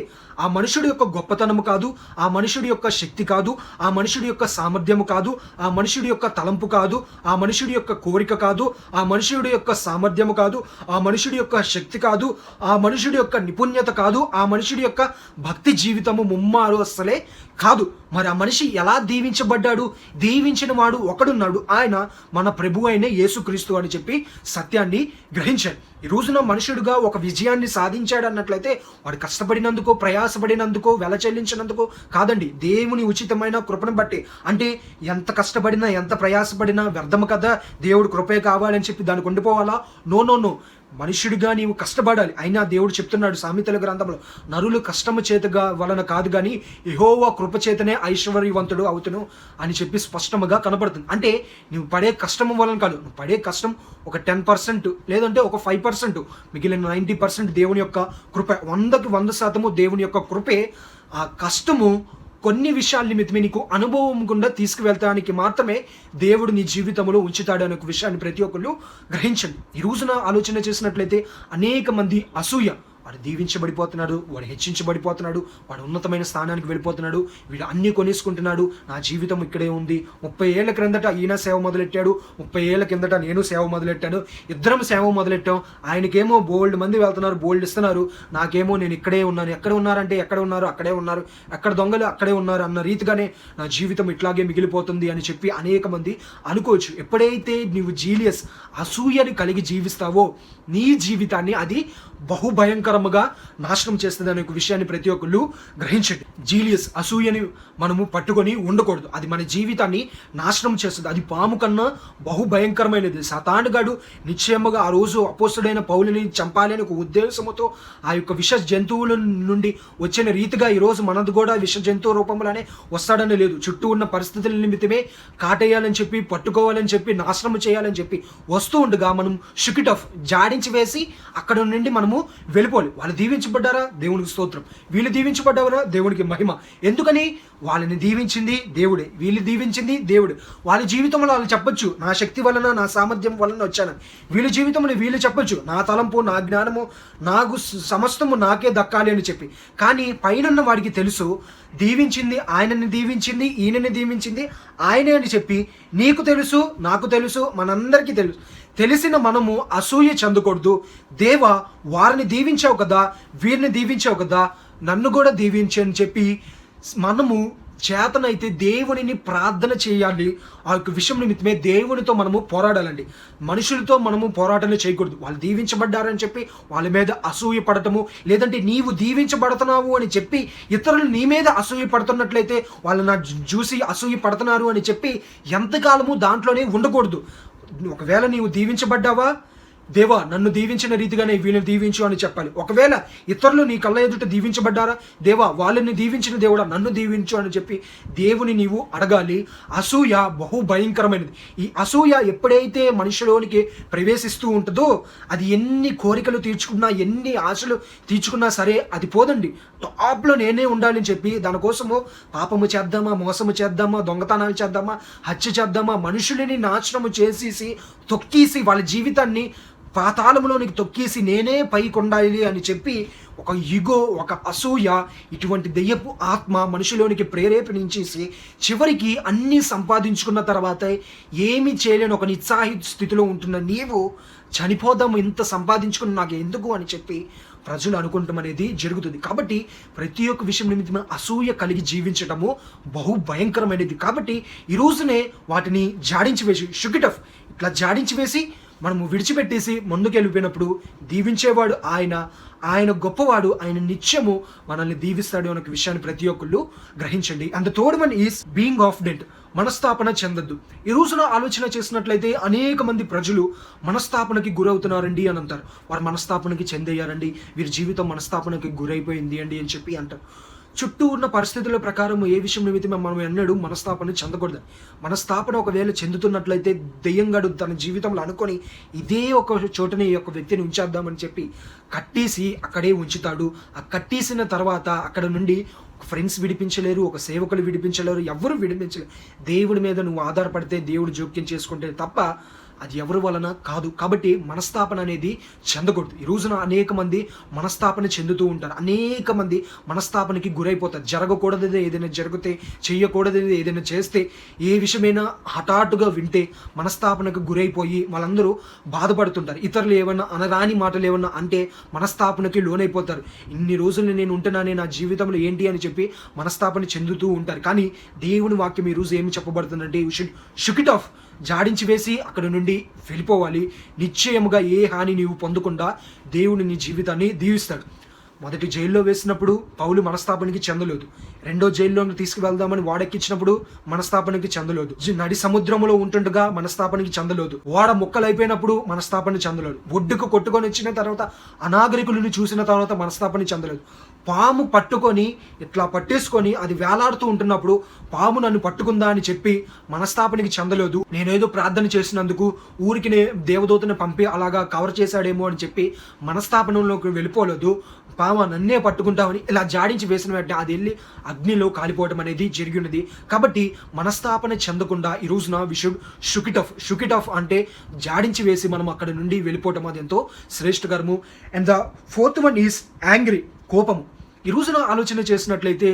ఆ మనుషుడి యొక్క గొప్పతనము కాదు, ఆ మనుషుడి యొక్క శక్తి కాదు, ఆ మనుషుడి యొక్క సామర్థ్యము కాదు, ఆ మనుషుడి యొక్క తలంపు కాదు, ఆ మనుషుడి యొక్క కోరిక కాదు, ఆ మనుషుడి యొక్క సామర్థ్యము కాదు, ఆ మనుషుడి యొక్క శక్తి కాదు, ఆ మనుషుడి యొక్క నిపుణ్యత కాదు, ఆ మనుషుడి యొక్క భక్తి జీవితము ముమ్మారు అసలే కాదు. మరి ఆ మనిషి ఎలా దీవించబడ్డాడు? దీవించిన వాడు ఒకడున్నాడు, ఆయన మన ప్రభు అయిన యేసుక్రీస్తు అని చెప్పి సత్యాన్ని గ్రహించాడు. ఈ రోజున మనుషుడుగా ఒక విజయాన్ని సాధించాడు అన్నట్లయితే వాడు కష్టపడినందుకో, ప్రయాసపడినందుకో, వెల చెల్లించినందుకో కాదండి, దేవుని ఉచితమైన కృపను బట్టి. అంటే ఎంత కష్టపడినా, ఎంత ప్రయాసపడినా వ్యర్థము కదా, దేవుడు కృపే కావాలని చెప్పి దానికి ఉండిపోవాలా? No no no. మనుష్యుడిగా నీవు కష్టపడాలి. అయినా దేవుడు చెప్తున్నాడు సామెతల గ్రంథంలో, నరులు కష్టము చేతగా వలన కాదు కానీ యెహోవా కృప చేతనే ఐశ్వర్యవంతుడు అవుతును అని చెప్పి స్పష్టముగా కనబడుతుంది. అంటే నువ్వు పడే కష్టము వలన కాదు, నువ్వు పడే కష్టం ఒక 10% లేదంటే ఒక 5%, మిగిలిన 90% దేవుని యొక్క కృప. 100కి 100% దేవుని యొక్క కృపే. ఆ కష్టము కొన్ని విషయాల నిమిత్తమే నీకు అనుభవం గుండా తీసుకువెళ్తానికి మాత్రమే దేవుడు నీ జీవితంలో ఉంచుతాడు అనే ఒక విషయాన్ని ప్రతి ఒక్కళ్ళు గ్రహించండి. ఈ రోజున ఆలోచన చేసినట్లయితే అనేక మంది అసూయ, వాడు దీవించబడిపోతున్నాడు, వాడు హెచ్చించబడిపోతున్నాడు, వాడు ఉన్నతమైన స్థానానికి వెళ్ళిపోతున్నాడు, వీడు అన్నీ కొనేసుకుంటున్నాడు, నా జీవితం ఇక్కడే ఉంది. 30 ఏళ్ల క్రిందట ఈయన సేవ మొదలెట్టాడు, 30 ఏళ్ల కిందట నేను సేవ మొదలెట్టాను, ఇద్దరం సేవ మొదలెట్టాం, ఆయనకేమో బోల్డ్ మంది వెళ్తున్నారు, బోల్డ్ ఇస్తున్నారు, నాకేమో నేను ఇక్కడే ఉన్నాను. ఎక్కడ ఉన్నారంటే ఎక్కడ ఉన్నారు, అక్కడే ఉన్నారు, ఎక్కడ దొంగలు అక్కడే ఉన్నారు అన్న రీతిగానే నా జీవితం ఇట్లాగే మిగిలిపోతుంది అని చెప్పి అనేక మంది అనుకోవచ్చు. ఎప్పుడైతే నీవు జీలియస్, అసూయని కలిగి జీవిస్తావో నీ జీవితాన్ని అది బహుభయంకరముగా నాశనం చేస్తుంది అనే ఒక విషయాన్ని ప్రతి ఒక్కళ్ళు గ్రహించండి. జీలియస్, అసూయని మనము పట్టుకొని ఉండకూడదు. అది మన జీవితాన్ని నాశనం చేస్తుంది. అది పాము కన్నా బహుభయంకరమైనది. సాతానుగాడు నిశ్చయముగా ఆ రోజు అపోస్తుడైన పౌలుని చంపాలి అని ఒక ఉద్దేశంతో ఆ యొక్క విష జంతువుల నుండి వచ్చిన రీతిగా ఈరోజు మనది కూడా విష జంతువు రూపంలోనే వస్తాడని లేదు. చుట్టూ ఉన్న పరిస్థితుల నిమిత్తమే కాటేయాలని చెప్పి, పట్టుకోవాలని చెప్పి, నాశనం చేయాలని చెప్పి వస్తూ ఉండగా మనం షుక్ ఇట్ ఆఫ్, జాడించి వేసి అక్కడ నుండి మనము వెళ్ళిపోవాలి. చెప్పుకోవాలి. వాళ్ళు దీవించబడ్డారా, దేవునికి స్తోత్రం. వీళ్ళు దీవించబడ్డారా, దేవునికి మహిమ. ఎందుకని? వాళ్ళని దీవించింది దేవుడే, వీళ్ళు దీవించింది దేవుడు. వాళ్ళ జీవితంలో వాళ్ళు చెప్పొచ్చు, నా శక్తి వలన, నా సామర్థ్యం వలన వచ్చాను. వీళ్ళ జీవితంలో వీళ్ళు చెప్పొచ్చు, నా తలంపు, నా జ్ఞానము, నాకు సమస్తము నాకే దక్కాలి అని చెప్పి. కానీ పైన వాడికి తెలుసు, దీవించింది ఆయనని దీవించింది, ఈయనని దీవించింది ఆయనే అని చెప్పి నీకు తెలుసు, నాకు తెలుసు, మనందరికీ తెలుసు. తెలిసిన మనము అసూయ చెందకూడదు. దేవా, వారిని దీవించావు కదా, వీరిని దీవించావు కదా, నన్ను కూడా దీవించు అని చెప్పి మనము చేతనైతే దేవునిని ప్రార్థన చేయాలి. ఆ యొక్క విషయం నిమిత్తమే దేవునితో మనము పోరాడాలండి. మనుషులతో మనము పోరాటం చేయకూడదు. వాళ్ళు దీవించబడ్డారని చెప్పి వాళ్ళ మీద అసూయ పడటము, లేదంటే నీవు దీవించబడుతున్నావు అని చెప్పి ఇతరులు నీ మీద అసూయ పడుతున్నట్లయితే వాళ్ళు నా చూసి అసూయ పడుతున్నారు అని చెప్పి ఎంతకాలము దాంట్లోనే ఉండకూడదు. ఒకవేళ నీవు దీవించబడ్డావా, దేవా నన్ను దీవించిన రీతిగానే వీళ్ళని దీవించు అని చెప్పాలి. ఒకవేళ ఇతరులు నీ కళ్ళ ఎదుట దీవించబడ్డారా, దేవా వాళ్ళని దీవించిన దేవుడా నన్ను దీవించు అని చెప్పి దేవుని నీవు అడగాలి. అసూయ బహు భయంకరమైనది. ఈ అసూయ ఎప్పుడైతే మనిషిలోనికి ప్రవేశిస్తూ ఉంటుందో అది ఎన్ని కోరికలు తీర్చుకున్నా, ఎన్ని ఆశలు తీర్చుకున్నా సరే అది పోదండి. టాప్లో నేనే ఉండాలని చెప్పి దానికోసము పాపము చేద్దామా, మోసము చేద్దామా, దొంగతనాలు చేద్దామా, హత్య చేద్దామా, మనుషులని నాశనము చేసేసి తొక్కేసి వాళ్ళ జీవితాన్ని పాతాళంలోనికి తొక్కేసి నేనే పైకి ఉండాలి అని చెప్పి ఒక ఇగో, ఒక అసూయ, ఇటువంటి దెయ్యపు ఆత్మ మనుషులోనికి ప్రేరేపణించేసి చివరికి అన్నీ సంపాదించుకున్న తర్వాత ఏమీ చేయలేని ఒక నిస్సాహి స్థితిలో ఉంటున్న నీవు చనిపోదాము, ఇంత సంపాదించుకుని నాకు ఎందుకు అని చెప్పి ప్రజలు అనుకుంటాం అనేది జరుగుతుంది. కాబట్టి ప్రతి ఒక్క విషయం నిమిత్తం అసూయ కలిగి జీవించటము బహు భయంకరమైనది. కాబట్టి ఈ రోజునే వాటిని జాడించి వేసి, షుకిటఫ్ ఇట్లా జాడించి వేసి మనము విడిచిపెట్టేసి ముందుకు వెళ్ళిపోయినప్పుడు దీవించేవాడు ఆయన గొప్పవాడు, ఆయన నిత్యము మనల్ని దీవిస్తాడు అనే విషయాన్ని ప్రతి ఒక్కళ్ళు గ్రహించండి. And the third one is being offended. మనస్తాపన చెందద్దు. ఈ రోజున ఆలోచన చేసినట్లయితే అనేక మంది ప్రజలు మనస్తాపనకి గురవుతున్నారండి అని అంటారు. వారు మనస్తాపనకి చెందయ్యారండి, వీరి జీవితం మనస్తాపనకి గురైపోయింది అండి అని చెప్పి అంటారు. చుట్టూ ఉన్న పరిస్థితుల ప్రకారం ఏ విషయం నిమిత్తం మనం ఎన్నడూ మనస్తాపన చెందకూడదు. మనస్తాపన ఒకవేళ చెందుతున్నట్లయితే దెయ్యంగాడు తన జీవితంలో అనుకొని ఇదే ఒక చోటనే ఈ యొక్క వ్యక్తిని ఉంచేద్దామని చెప్పి కట్టేసి అక్కడే ఉంచుతాడు. ఆ కట్టేసిన తర్వాత అక్కడ నుండి ఫ్రెండ్స్ విడిపించలేరు, ఒక సేవకులు విడిపించలేరు, ఎవరు విడిపించలేరు. దేవుడి మీద నువ్వు ఆధారపడితే, దేవుడు జోక్యం చేసుకుంటే తప్ప అది ఎవరి వలన కాదు. కాబట్టి మనస్తాపన అనేది చెందకూడదు. ఈ రోజున అనేక మంది మనస్తాపన చెందుతూ ఉంటారు. అనేక మంది మనస్తాపనకి గురైపోతారు. జరగకూడదు ఏదైనా జరిగితే, చేయకూడదు ఏదైనా చేస్తే, ఏ విషయమైనా హఠాత్తుగా వింటే మనస్తాపనకు గురైపోయి వాళ్ళందరూ బాధపడుతుంటారు. ఇతరులు ఏమన్నా అనరాని మాటలు ఏమన్నా అంటే మనస్తాపనకి లోనైపోతారు. ఇన్ని రోజులు నేను ఉంటున్నానే, నా జీవితంలో ఏంటి అని చెప్పి మనస్తాపన చెందుతూ ఉంటారు. కానీ దేవుని వాక్యం ఈ రోజు ఏమి చెప్పబడుతుందంటే, you should shook it off. జాడించి వేసి అక్కడ నుండి వెళ్ళిపోవాలి. నిశ్చయముగా ఏ హాని నీవు పొందకుండా దేవుని నీ జీవితాన్ని దీవిస్తాడు. మొదటి జైల్లో వేసినప్పుడు పౌలు మనస్తాపనకి చెందలేదు. రెండో జైల్లోకి తీసుకువెళ్దామని వాడెక్కించినప్పుడు మనస్తాపనకి చెందలేదు. నడి సముద్రంలో ఉంటుండగా మనస్తాపనకి చెందలేదు. ఓడ ముక్కలైపోయినప్పుడు మనస్తాపన చెందలేదు. ఒడ్డుకు కొట్టుకొని వచ్చిన తర్వాత అనాగరికులను చూసిన తర్వాత మనస్తాపన చెందలేదు. పాము పట్టుకొని ఇట్లా పట్టేసుకొని అది వేలాడుతూ ఉంటున్నప్పుడు పాము నన్ను పట్టుకుందా అని చెప్పి మనస్తాపనకి చెందలేదు. నేనేదో ప్రార్థన చేసినందుకు ఊరికి దేవదూతని పంపి అలాగా కవర్ చేశాడేమో అని చెప్పి మనస్తాపనంలోకి వెళ్ళిపోలేదు. పాము నన్నే పట్టుకుంటామని ఇలా జాడించి వేసిన వెంటనే అది వెళ్ళి అగ్నిలో కాలిపోవడం అనేది జరిగి ఉన్నది. కాబట్టి మనస్తాపన చెందకుండా ఈ రోజున we should shook it off అంటే జాడించి వేసి మనం అక్కడ నుండి వెళ్ళిపోవటం అది ఎంతో శ్రేష్టకరము. And the fourth one is angry, కోపము. ఈ రోజున ఆలోచన చేసినట్లయితే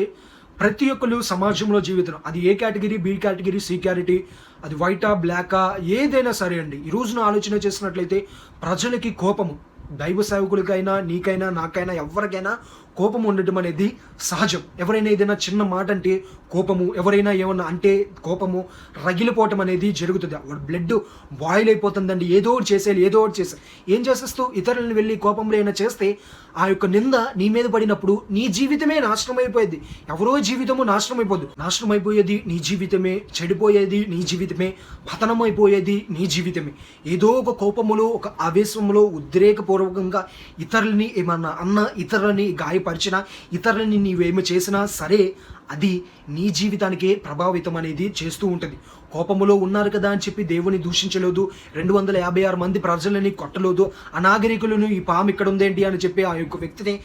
ప్రతి ఒక్కరు సమాజంలో జీవితం, అది A category, B category, C category, అది వైటా బ్లాకా ఏదైనా సరే అండి. ఈ రోజున ఆలోచన చేసినట్లయితే ప్రజలకి కోపము, దైవ సేవకులకైనా, నీకైనా, నాకైనా, ఎవరికైనా కోపం ఉండటం అనేది సహజం. ఎవరైనా ఏదైనా చిన్న మాట అంటే కోపము, ఎవరైనా ఏమన్నా అంటే కోపము, రగిలిపోవటం అనేది జరుగుతుంది. వాడు బ్లడ్ బాయిల్ అయిపోతుందండి. ఏదో ఒకటి చేసేయాలి, ఏదో ఒకటి చేసేయాలి. ఏం చేసేస్తూ ఇతరులను వెళ్ళి కోపంలో అయినా చేస్తే ఆ యొక్క నింద నీ మీద పడినప్పుడు నీ జీవితమే నాశనం అయిపోయేది. ఎవరో జీవితము నాశనం అయిపోద్దు. నాశనం అయిపోయేది నీ జీవితమే, చెడిపోయేది నీ జీవితమే, పతనం అయిపోయేది నీ జీవితమే. ఏదో ఒక కోపములో, ఒక ఆవేశంలో, ఉద్రేకపూర్వకంగా ఇతరులని ఏమన్నా అన్న, ఇతరులని గాయపరిచినా, ఇతరులని నీవేమి చేసినా సరే అది నీ జీవితానికే ప్రభావితం అనేది చేస్తూ ఉంటుంది. కోపములో ఉన్నారు కదా అని చెప్పి దేవుని దూషించలేదు, 256 మంది ప్రజలని కొట్టలేదు, అనాగరికులను ఈ పాము ఇక్కడ ఉందేంటి అని చెప్పి ఆ యొక్క వ్యక్తిని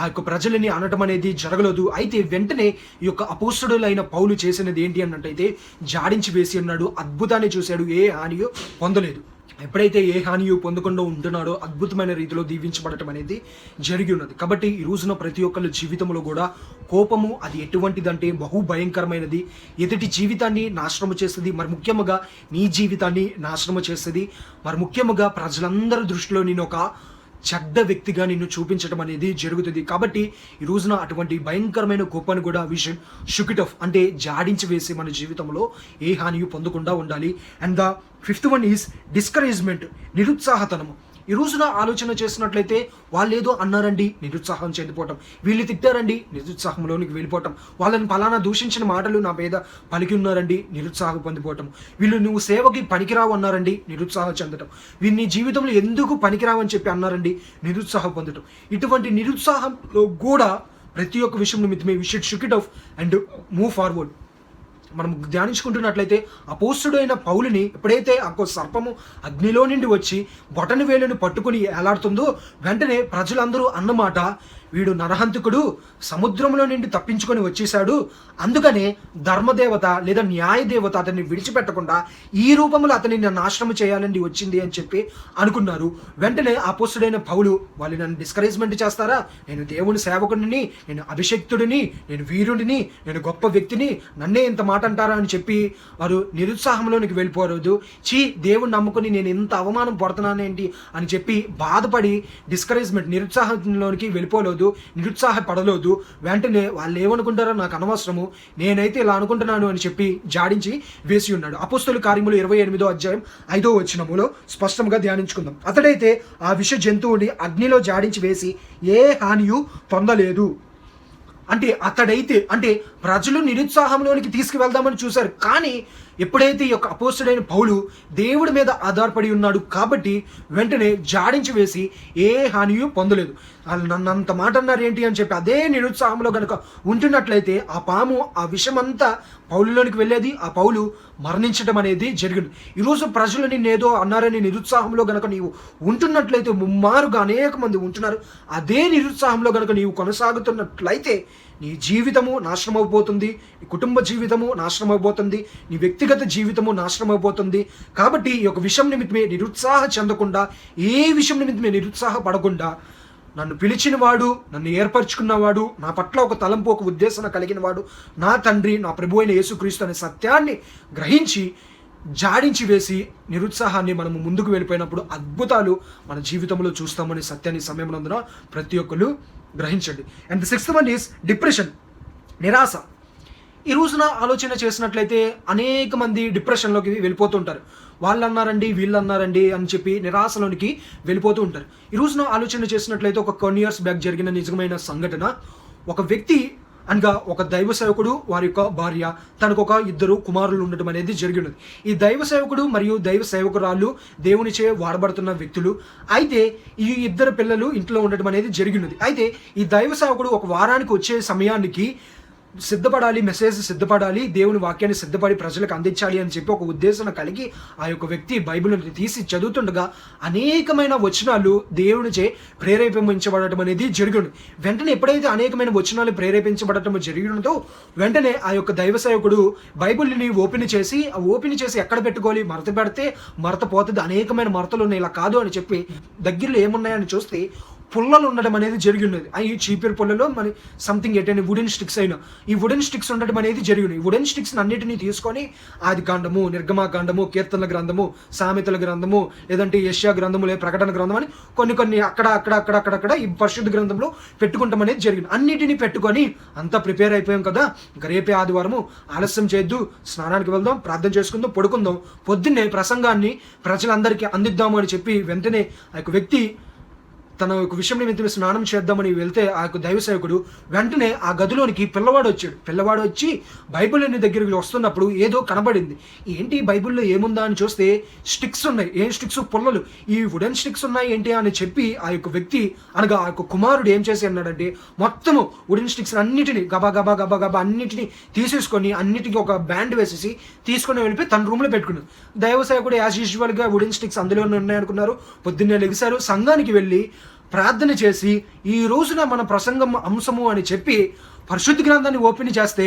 ఆ యొక్క ప్రజలని అనటం అనేది జరగలేదు. అయితే వెంటనే ఈ యొక్క అపోస్తలుడైన పౌలు చేసినది ఏంటి అన్నట్టయితే జాడించి వేసి ఉన్నాడు, అద్భుతాన్ని చూశాడు, ఏ హానియో పొందలేదు. ఎప్పుడైతే ఏ హానియో పొందకుండా ఉంటున్నాడో అద్భుతమైన రీతిలో దీవించబడటం అనేది జరిగి ఉన్నది. కాబట్టి ఈ రోజున ప్రతి ఒక్కరి జీవితంలో కూడా కోపము అది ఎటువంటిదంటే బహు భయంకరమైనది, ఎదుటి జీవితాన్ని నాశనము చేస్తుంది, మరి ముఖ్యంగా నీ జీవితాన్ని నాశనము చేస్తుంది, మరి ముఖ్యంగా ప్రజలందరి దృష్టిలో నేను ఒక చెడ్డ వ్యక్తిగా నిన్ను చూపించడం అనేది జరుగుతుంది. కాబట్టి ఈ రోజున అటువంటి భయంకరమైన కోపాన్ని కూడా we should shook it off, అంటే జాడించి వేసి మన జీవితంలో ఏ హానియు పొందకుండా ఉండాలి. And the 5th one is discouragement, నిరుత్సాహతనము. ఈ రోజున ఆలోచన చేసినట్లయితే వాళ్ళు ఏదో అన్నారండి, నిరుత్సాహం చెందిపోవటం, వీళ్ళు తిట్టారండి, నిరుత్సాహంలోనికి వెళ్ళిపోవటం, వాళ్ళని పలానా దూషించిన మాటలు నా మీద పలికి ఉన్నారండి, నిరుత్సాహం పొందిపోవటం, వీళ్ళు నువ్వు సేవకి పనికిరావు అన్నారండి, నిరుత్సాహం చెందటం, వీళ్ళు నీ జీవితంలో ఎందుకు పనికిరావు అని చెప్పి అన్నారండి, నిరుత్సాహం పొందటం. ఇటువంటి నిరుత్సాహంలో కూడా ప్రతి ఒక్క విషయం నిమిత్తమే we should shook it off and move forward. మనం ధ్యానించుకుంటున్నట్లయితే అపోస్తుడైన పౌలుని ఎప్పుడైతే ఆ సర్పము అగ్నిలో నుండి వచ్చి బొటన వేలును పట్టుకుని ఏలాడుతుందో వెంటనే ప్రజలందరూ అన్నమాట, వీడు నరహంతకుడు, సముద్రంలో నుండి తప్పించుకొని వచ్చేసాడు, అందుకనే ధర్మదేవత లేదా న్యాయదేవత అతన్ని విడిచిపెట్టకుండా ఈ రూపంలో అతన్ని నాశనం చేయాలని వచ్చింది అని చెప్పి అనుకున్నారు. వెంటనే అపోస్తుడైన పౌలు, వాళ్ళు నన్ను డిస్కరేజ్మెంట్ చేస్తారా, నేను దేవుని సేవకుడిని, నేను అభిషక్తుడిని, నేను వీరుడిని, నేను గొప్ప వ్యక్తిని, నన్నే ఇంత మాట అంటారా అని చెప్పి వారు నిరుత్సాహంలోనికి వెళ్ళిపోలేదు. దేవుని నమ్ముకొని నేను ఇంత అవమానం పడుతున్నానేంటి అని చెప్పి బాధపడి డిస్కరేజ్మెంట్ నిరుత్సాహంలోనికి వెళ్ళిపోలేదు, నిరుత్సాహపడలేదు. వెంటనే వాళ్ళు ఏమనుకుంటారో నాకు అనవసరము, నేనైతే ఇలా అనుకుంటున్నాను అని చెప్పి జాడించి వేసి ఉన్నాడు. అపోస్తలుల కార్యములు 28వ అధ్యాయం 5వ వచనములో స్పష్టంగా ధ్యానించుకుందాం. అతడైతే ఆ విష జంతువుని అగ్నిలో జాడించి వేసి ఏ హానియు పొందలేదు. అంటే అతడైతే అంటే ప్రజలు నిరుత్సాహంలోనికి తీసుకువెళ్దామని చూశారు, కానీ ఎప్పుడైతే ఈ యొక్క అపోస్తుడైన పౌలు దేవుడి మీద ఆధారపడి ఉన్నాడు కాబట్టి వెంటనే జాడించి వేసి ఏ హానియు పొందలేదు. వాళ్ళు నన్ను అంత మాట అన్నారు ఏంటి అని చెప్పి అదే నిరుత్సాహంలో కనుక ఉంటున్నట్లయితే ఆ పాము ఆ విషమంతా పౌలులోనికి వెళ్ళేది, ఆ పౌలు మరణించడం అనేది జరిగింది. ఈరోజు ప్రజలు నిన్నేదో అన్నారని నిరుత్సాహంలో కనుక నీవు ఉంటున్నట్లయితే, ముమ్మారుగా అనేక మంది ఉంటున్నారు, అదే నిరుత్సాహంలో కనుక నీవు కొనసాగుతున్నట్లయితే నీ జీవితము నాశనం అయిపోతుంది, నీ కుటుంబ జీవితము నాశనం అయిపోతుంది, నీ వ్యక్తిగత జీవితము నాశనం అయిపోతుంది. కాబట్టి ఈ యొక్క విషయం నిమిత్తమే నిరుత్సాహ చెందకుండా, ఏ విషయం నిమిత్తమే నిరుత్సాహపడకుండా, నన్ను పిలిచినవాడు, నన్ను ఏర్పరచుకున్నవాడు, నా పట్ల ఒక తలంపు ఒక ఉద్దేశం కలిగిన వాడు నా తండ్రి, నా ప్రభు అయిన యేసుక్రీస్తు అనే సత్యాన్ని గ్రహించి జాడించి వేసి నిరుత్సాహాన్ని మనము ముందుకు వెళ్ళిపోయినప్పుడు అద్భుతాలు మన జీవితంలో చూస్తామనే సత్యాన్ని సమయమునందున ప్రతి ఒక్కరు గ్రహించండి. And the 6th one is depression, నిరాశ. ఈ రోజున ఆలోచన చేసినట్లయితే అనేక మంది డిప్రెషన్లోకి వెళ్ళిపోతుంటారు. వాళ్ళు అన్నారండి, వీళ్ళు అన్నారండి అని చెప్పి నిరాశలోనికి వెళ్ళిపోతూ ఉంటారు. ఈ రోజున ఆలోచన చేసినట్లయితే ఒక కొన్ని ఇయర్స్ బ్యాక్ జరిగిన నిజమైన సంఘటన, ఒక వ్యక్తి అనగా ఒక దైవ సేవకుడు, వారి యొక్క భార్య, తనకు ఒక 2 కుమారులు ఉండటం అనేది జరిగినది. ఈ దైవ సేవకుడు మరియు దైవ సేవకురాళ్ళు దేవునిచే వాడబడుతున్న వ్యక్తులు. అయితే ఈ 2 పిల్లలు ఇంట్లో ఉండటం అనేది జరిగినది. అయితే ఈ దైవ సేవకుడు ఒక వారానికి వచ్చే సమయానికి సిద్ధపడాలి, మెసేజ్ సిద్ధపడాలి, దేవుని వాక్యాన్ని సిద్ధపడి ప్రజలకు అందించాలి అని చెప్పి ఒక ఉద్దేశం కలిగి ఆ యొక్క వ్యక్తి బైబిల్ని తీసి చదువుతుండగా అనేకమైన వచనాలు దేవునిచే ప్రేరేపించబడటం అనేది జరిగింది. వెంటనే ఎప్పుడైతే అనేకమైన వచనాలు ప్రేరేపించబడటం జరిగినదో వెంటనే ఆ యొక్క దైవ సేవకుడు బైబిల్ని ఓపెన్ చేసి ఎక్కడ పెట్టుకోవాలి, మరత పెడితే మరత పోతుంది, అనేకమైన మరతలు ఉన్నాయి, ఇలా కాదు అని చెప్పి దగ్గరలో ఏమున్నాయని చూస్తే పుల్లలు ఉండడం అనేది జరిగి ఉన్నది. ఈ చీపిరి పుల్లలో మన సంథింగ్ ఎటైనా వుడెన్ స్టిక్స్ అయినా ఈ వుడెన్ స్టిక్స్ ఉండడం అనేది జరిగింది. ఈ వుడెన్ స్టిక్స్ అన్నిటినీ తీసుకొని ఆది కాండము, నిర్గమాకాండము, కీర్తనల గ్రంథము, సామెతల గ్రంథము, లేదంటే యెషయా గ్రంథము, లేదా ప్రకటన గ్రంథం అని కొన్ని అక్కడ ఈ పరిశుద్ధ గ్రంథంలో పెట్టుకుంటాం అనేది జరిగింది. అన్నిటినీ పెట్టుకొని అంతా ప్రిపేర్ అయిపోయాం కదా, ఇంకా రేపే ఆదివారము, ఆలస్యం చేయొద్దు, స్నానానికి వెళ్దాం, ప్రార్థన చేసుకుందాం, పడుకుందాం, పొద్దున్నే ప్రసంగాన్ని ప్రజలందరికీ అందిద్దాము అని చెప్పి వెంటనే ఆ యొక్క వ్యక్తి తన ఒక విషయం నిమిత్తం స్నానం చేద్దామని వెళ్తే ఆ యొక్క దైవ సేవకుడు వెంటనే ఆ గదిలోనికి పిల్లవాడు వచ్చాడు. పిల్లవాడు వచ్చి బైబిల్ అనే దగ్గరికి వస్తున్నప్పుడు ఏదో కనబడింది. ఏంటి బైబిల్లో ఏముందా అని చూస్తే స్టిక్స్ ఉన్నాయి. ఏం స్టిక్స్? పుల్లలు. ఈ వుడెన్ స్టిక్స్ ఉన్నాయి ఏంటి అని చెప్పి ఆ యొక్క వ్యక్తి అనగా ఆ యొక్క కుమారుడు ఏం చేసి అన్నాడంటే మొత్తము వుడెన్ స్టిక్స్ అన్నిటిని గబా గబా గబా గబా అన్నిటిని తీసేసుకొని అన్నిటికీ ఒక బ్యాండ్ వేసేసి తీసుకొని వెళ్ళిపోయి తన రూమ్లో పెట్టుకున్నాడు. దైవ సేవకుడు యాజ్ యూజువల్గా వుడెన్ స్టిక్స్ అందులోనే ఉన్నాయనుకున్నారు. పొద్దున్నే లెగిశారు, సంఘానికి వెళ్ళి ప్రార్థన చేసి ఈ రోజున మన ప్రసంగం అంశము అని చెప్పి పరిశుద్ధ గ్రంథాన్ని ఓపెన్ చేస్తే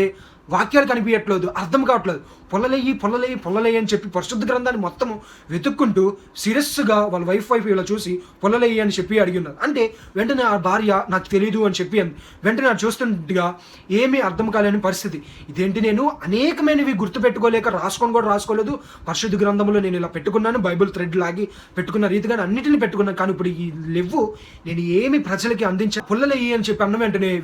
వాక్యాలు కనిపించట్లేదు, అర్థం కావట్లేదు. పొల్లలేయి అని చెప్పి పరిశుద్ధ గ్రంథాన్ని మొత్తం వెతుక్కుంటూ సీరియస్గా వాళ్ళ వైఫ్ ఇలా చూసి పొల్లలేయి అని చెప్పి అడిగి ఉన్నారు. అంటే వెంటనే ఆ భార్య నాకు తెలియదు అని చెప్పి అంది. వెంటనే అది చూస్తుండగా ఏమీ అర్థం కాలేని పరిస్థితి. ఇదేంటి, నేను అనేకమైనవి గుర్తుపెట్టుకోలేక రాసుకోలేదు. పరిశుద్ధ గ్రంథంలో నేను ఇలా పెట్టుకున్నాను, బైబిల్ థ్రెడ్ లాగి పెట్టుకున్న రీతిగా అన్నిటిని పెట్టుకున్నాను, కానీ ఇప్పుడు ఈ లెవ్వు నేను ఏమి ప్రజలకి అందించా. పొల్లలేయి అని చెప్పి అన్న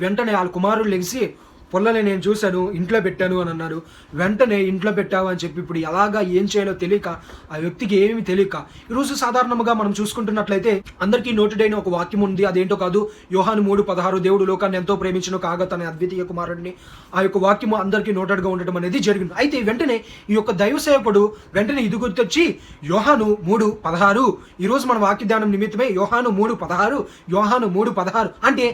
వెంటనే వాళ్ళ కుమారుడు లెగిసి పొల్లలే నేను చూశాను, ఇంట్లో పెట్టాను అని అన్నారు. వెంటనే ఇంట్లో పెట్టావు అని చెప్పి ఇప్పుడు ఎలాగా ఏం చేయాలో తెలియక ఆ వ్యక్తికి ఏమీ తెలియక ఈరోజు సాధారణంగా మనం చూసుకుంటున్నట్లయితే అందరికీ నోటెడ్ అయిన ఒక వాక్యం ఉంది. అదేంటో కాదు, యోహాను 3:16 దేవుడు లోకాన్ని ఎంతో ప్రేమించిన కాగా తన అద్వితీయ కుమారుడిని. ఆ యొక్క వాక్యము అందరికీ నోటెడ్గా ఉండటం అనేది జరిగింది. అయితే వెంటనే ఈ యొక్క దైవ సేవకుడు వెంటనే ఇది గుర్తొచ్చి యోహాను 3:16 ఈరోజు మన వాక్య ధ్యానం నిమిత్తమే యోహాను 3:16 అంటే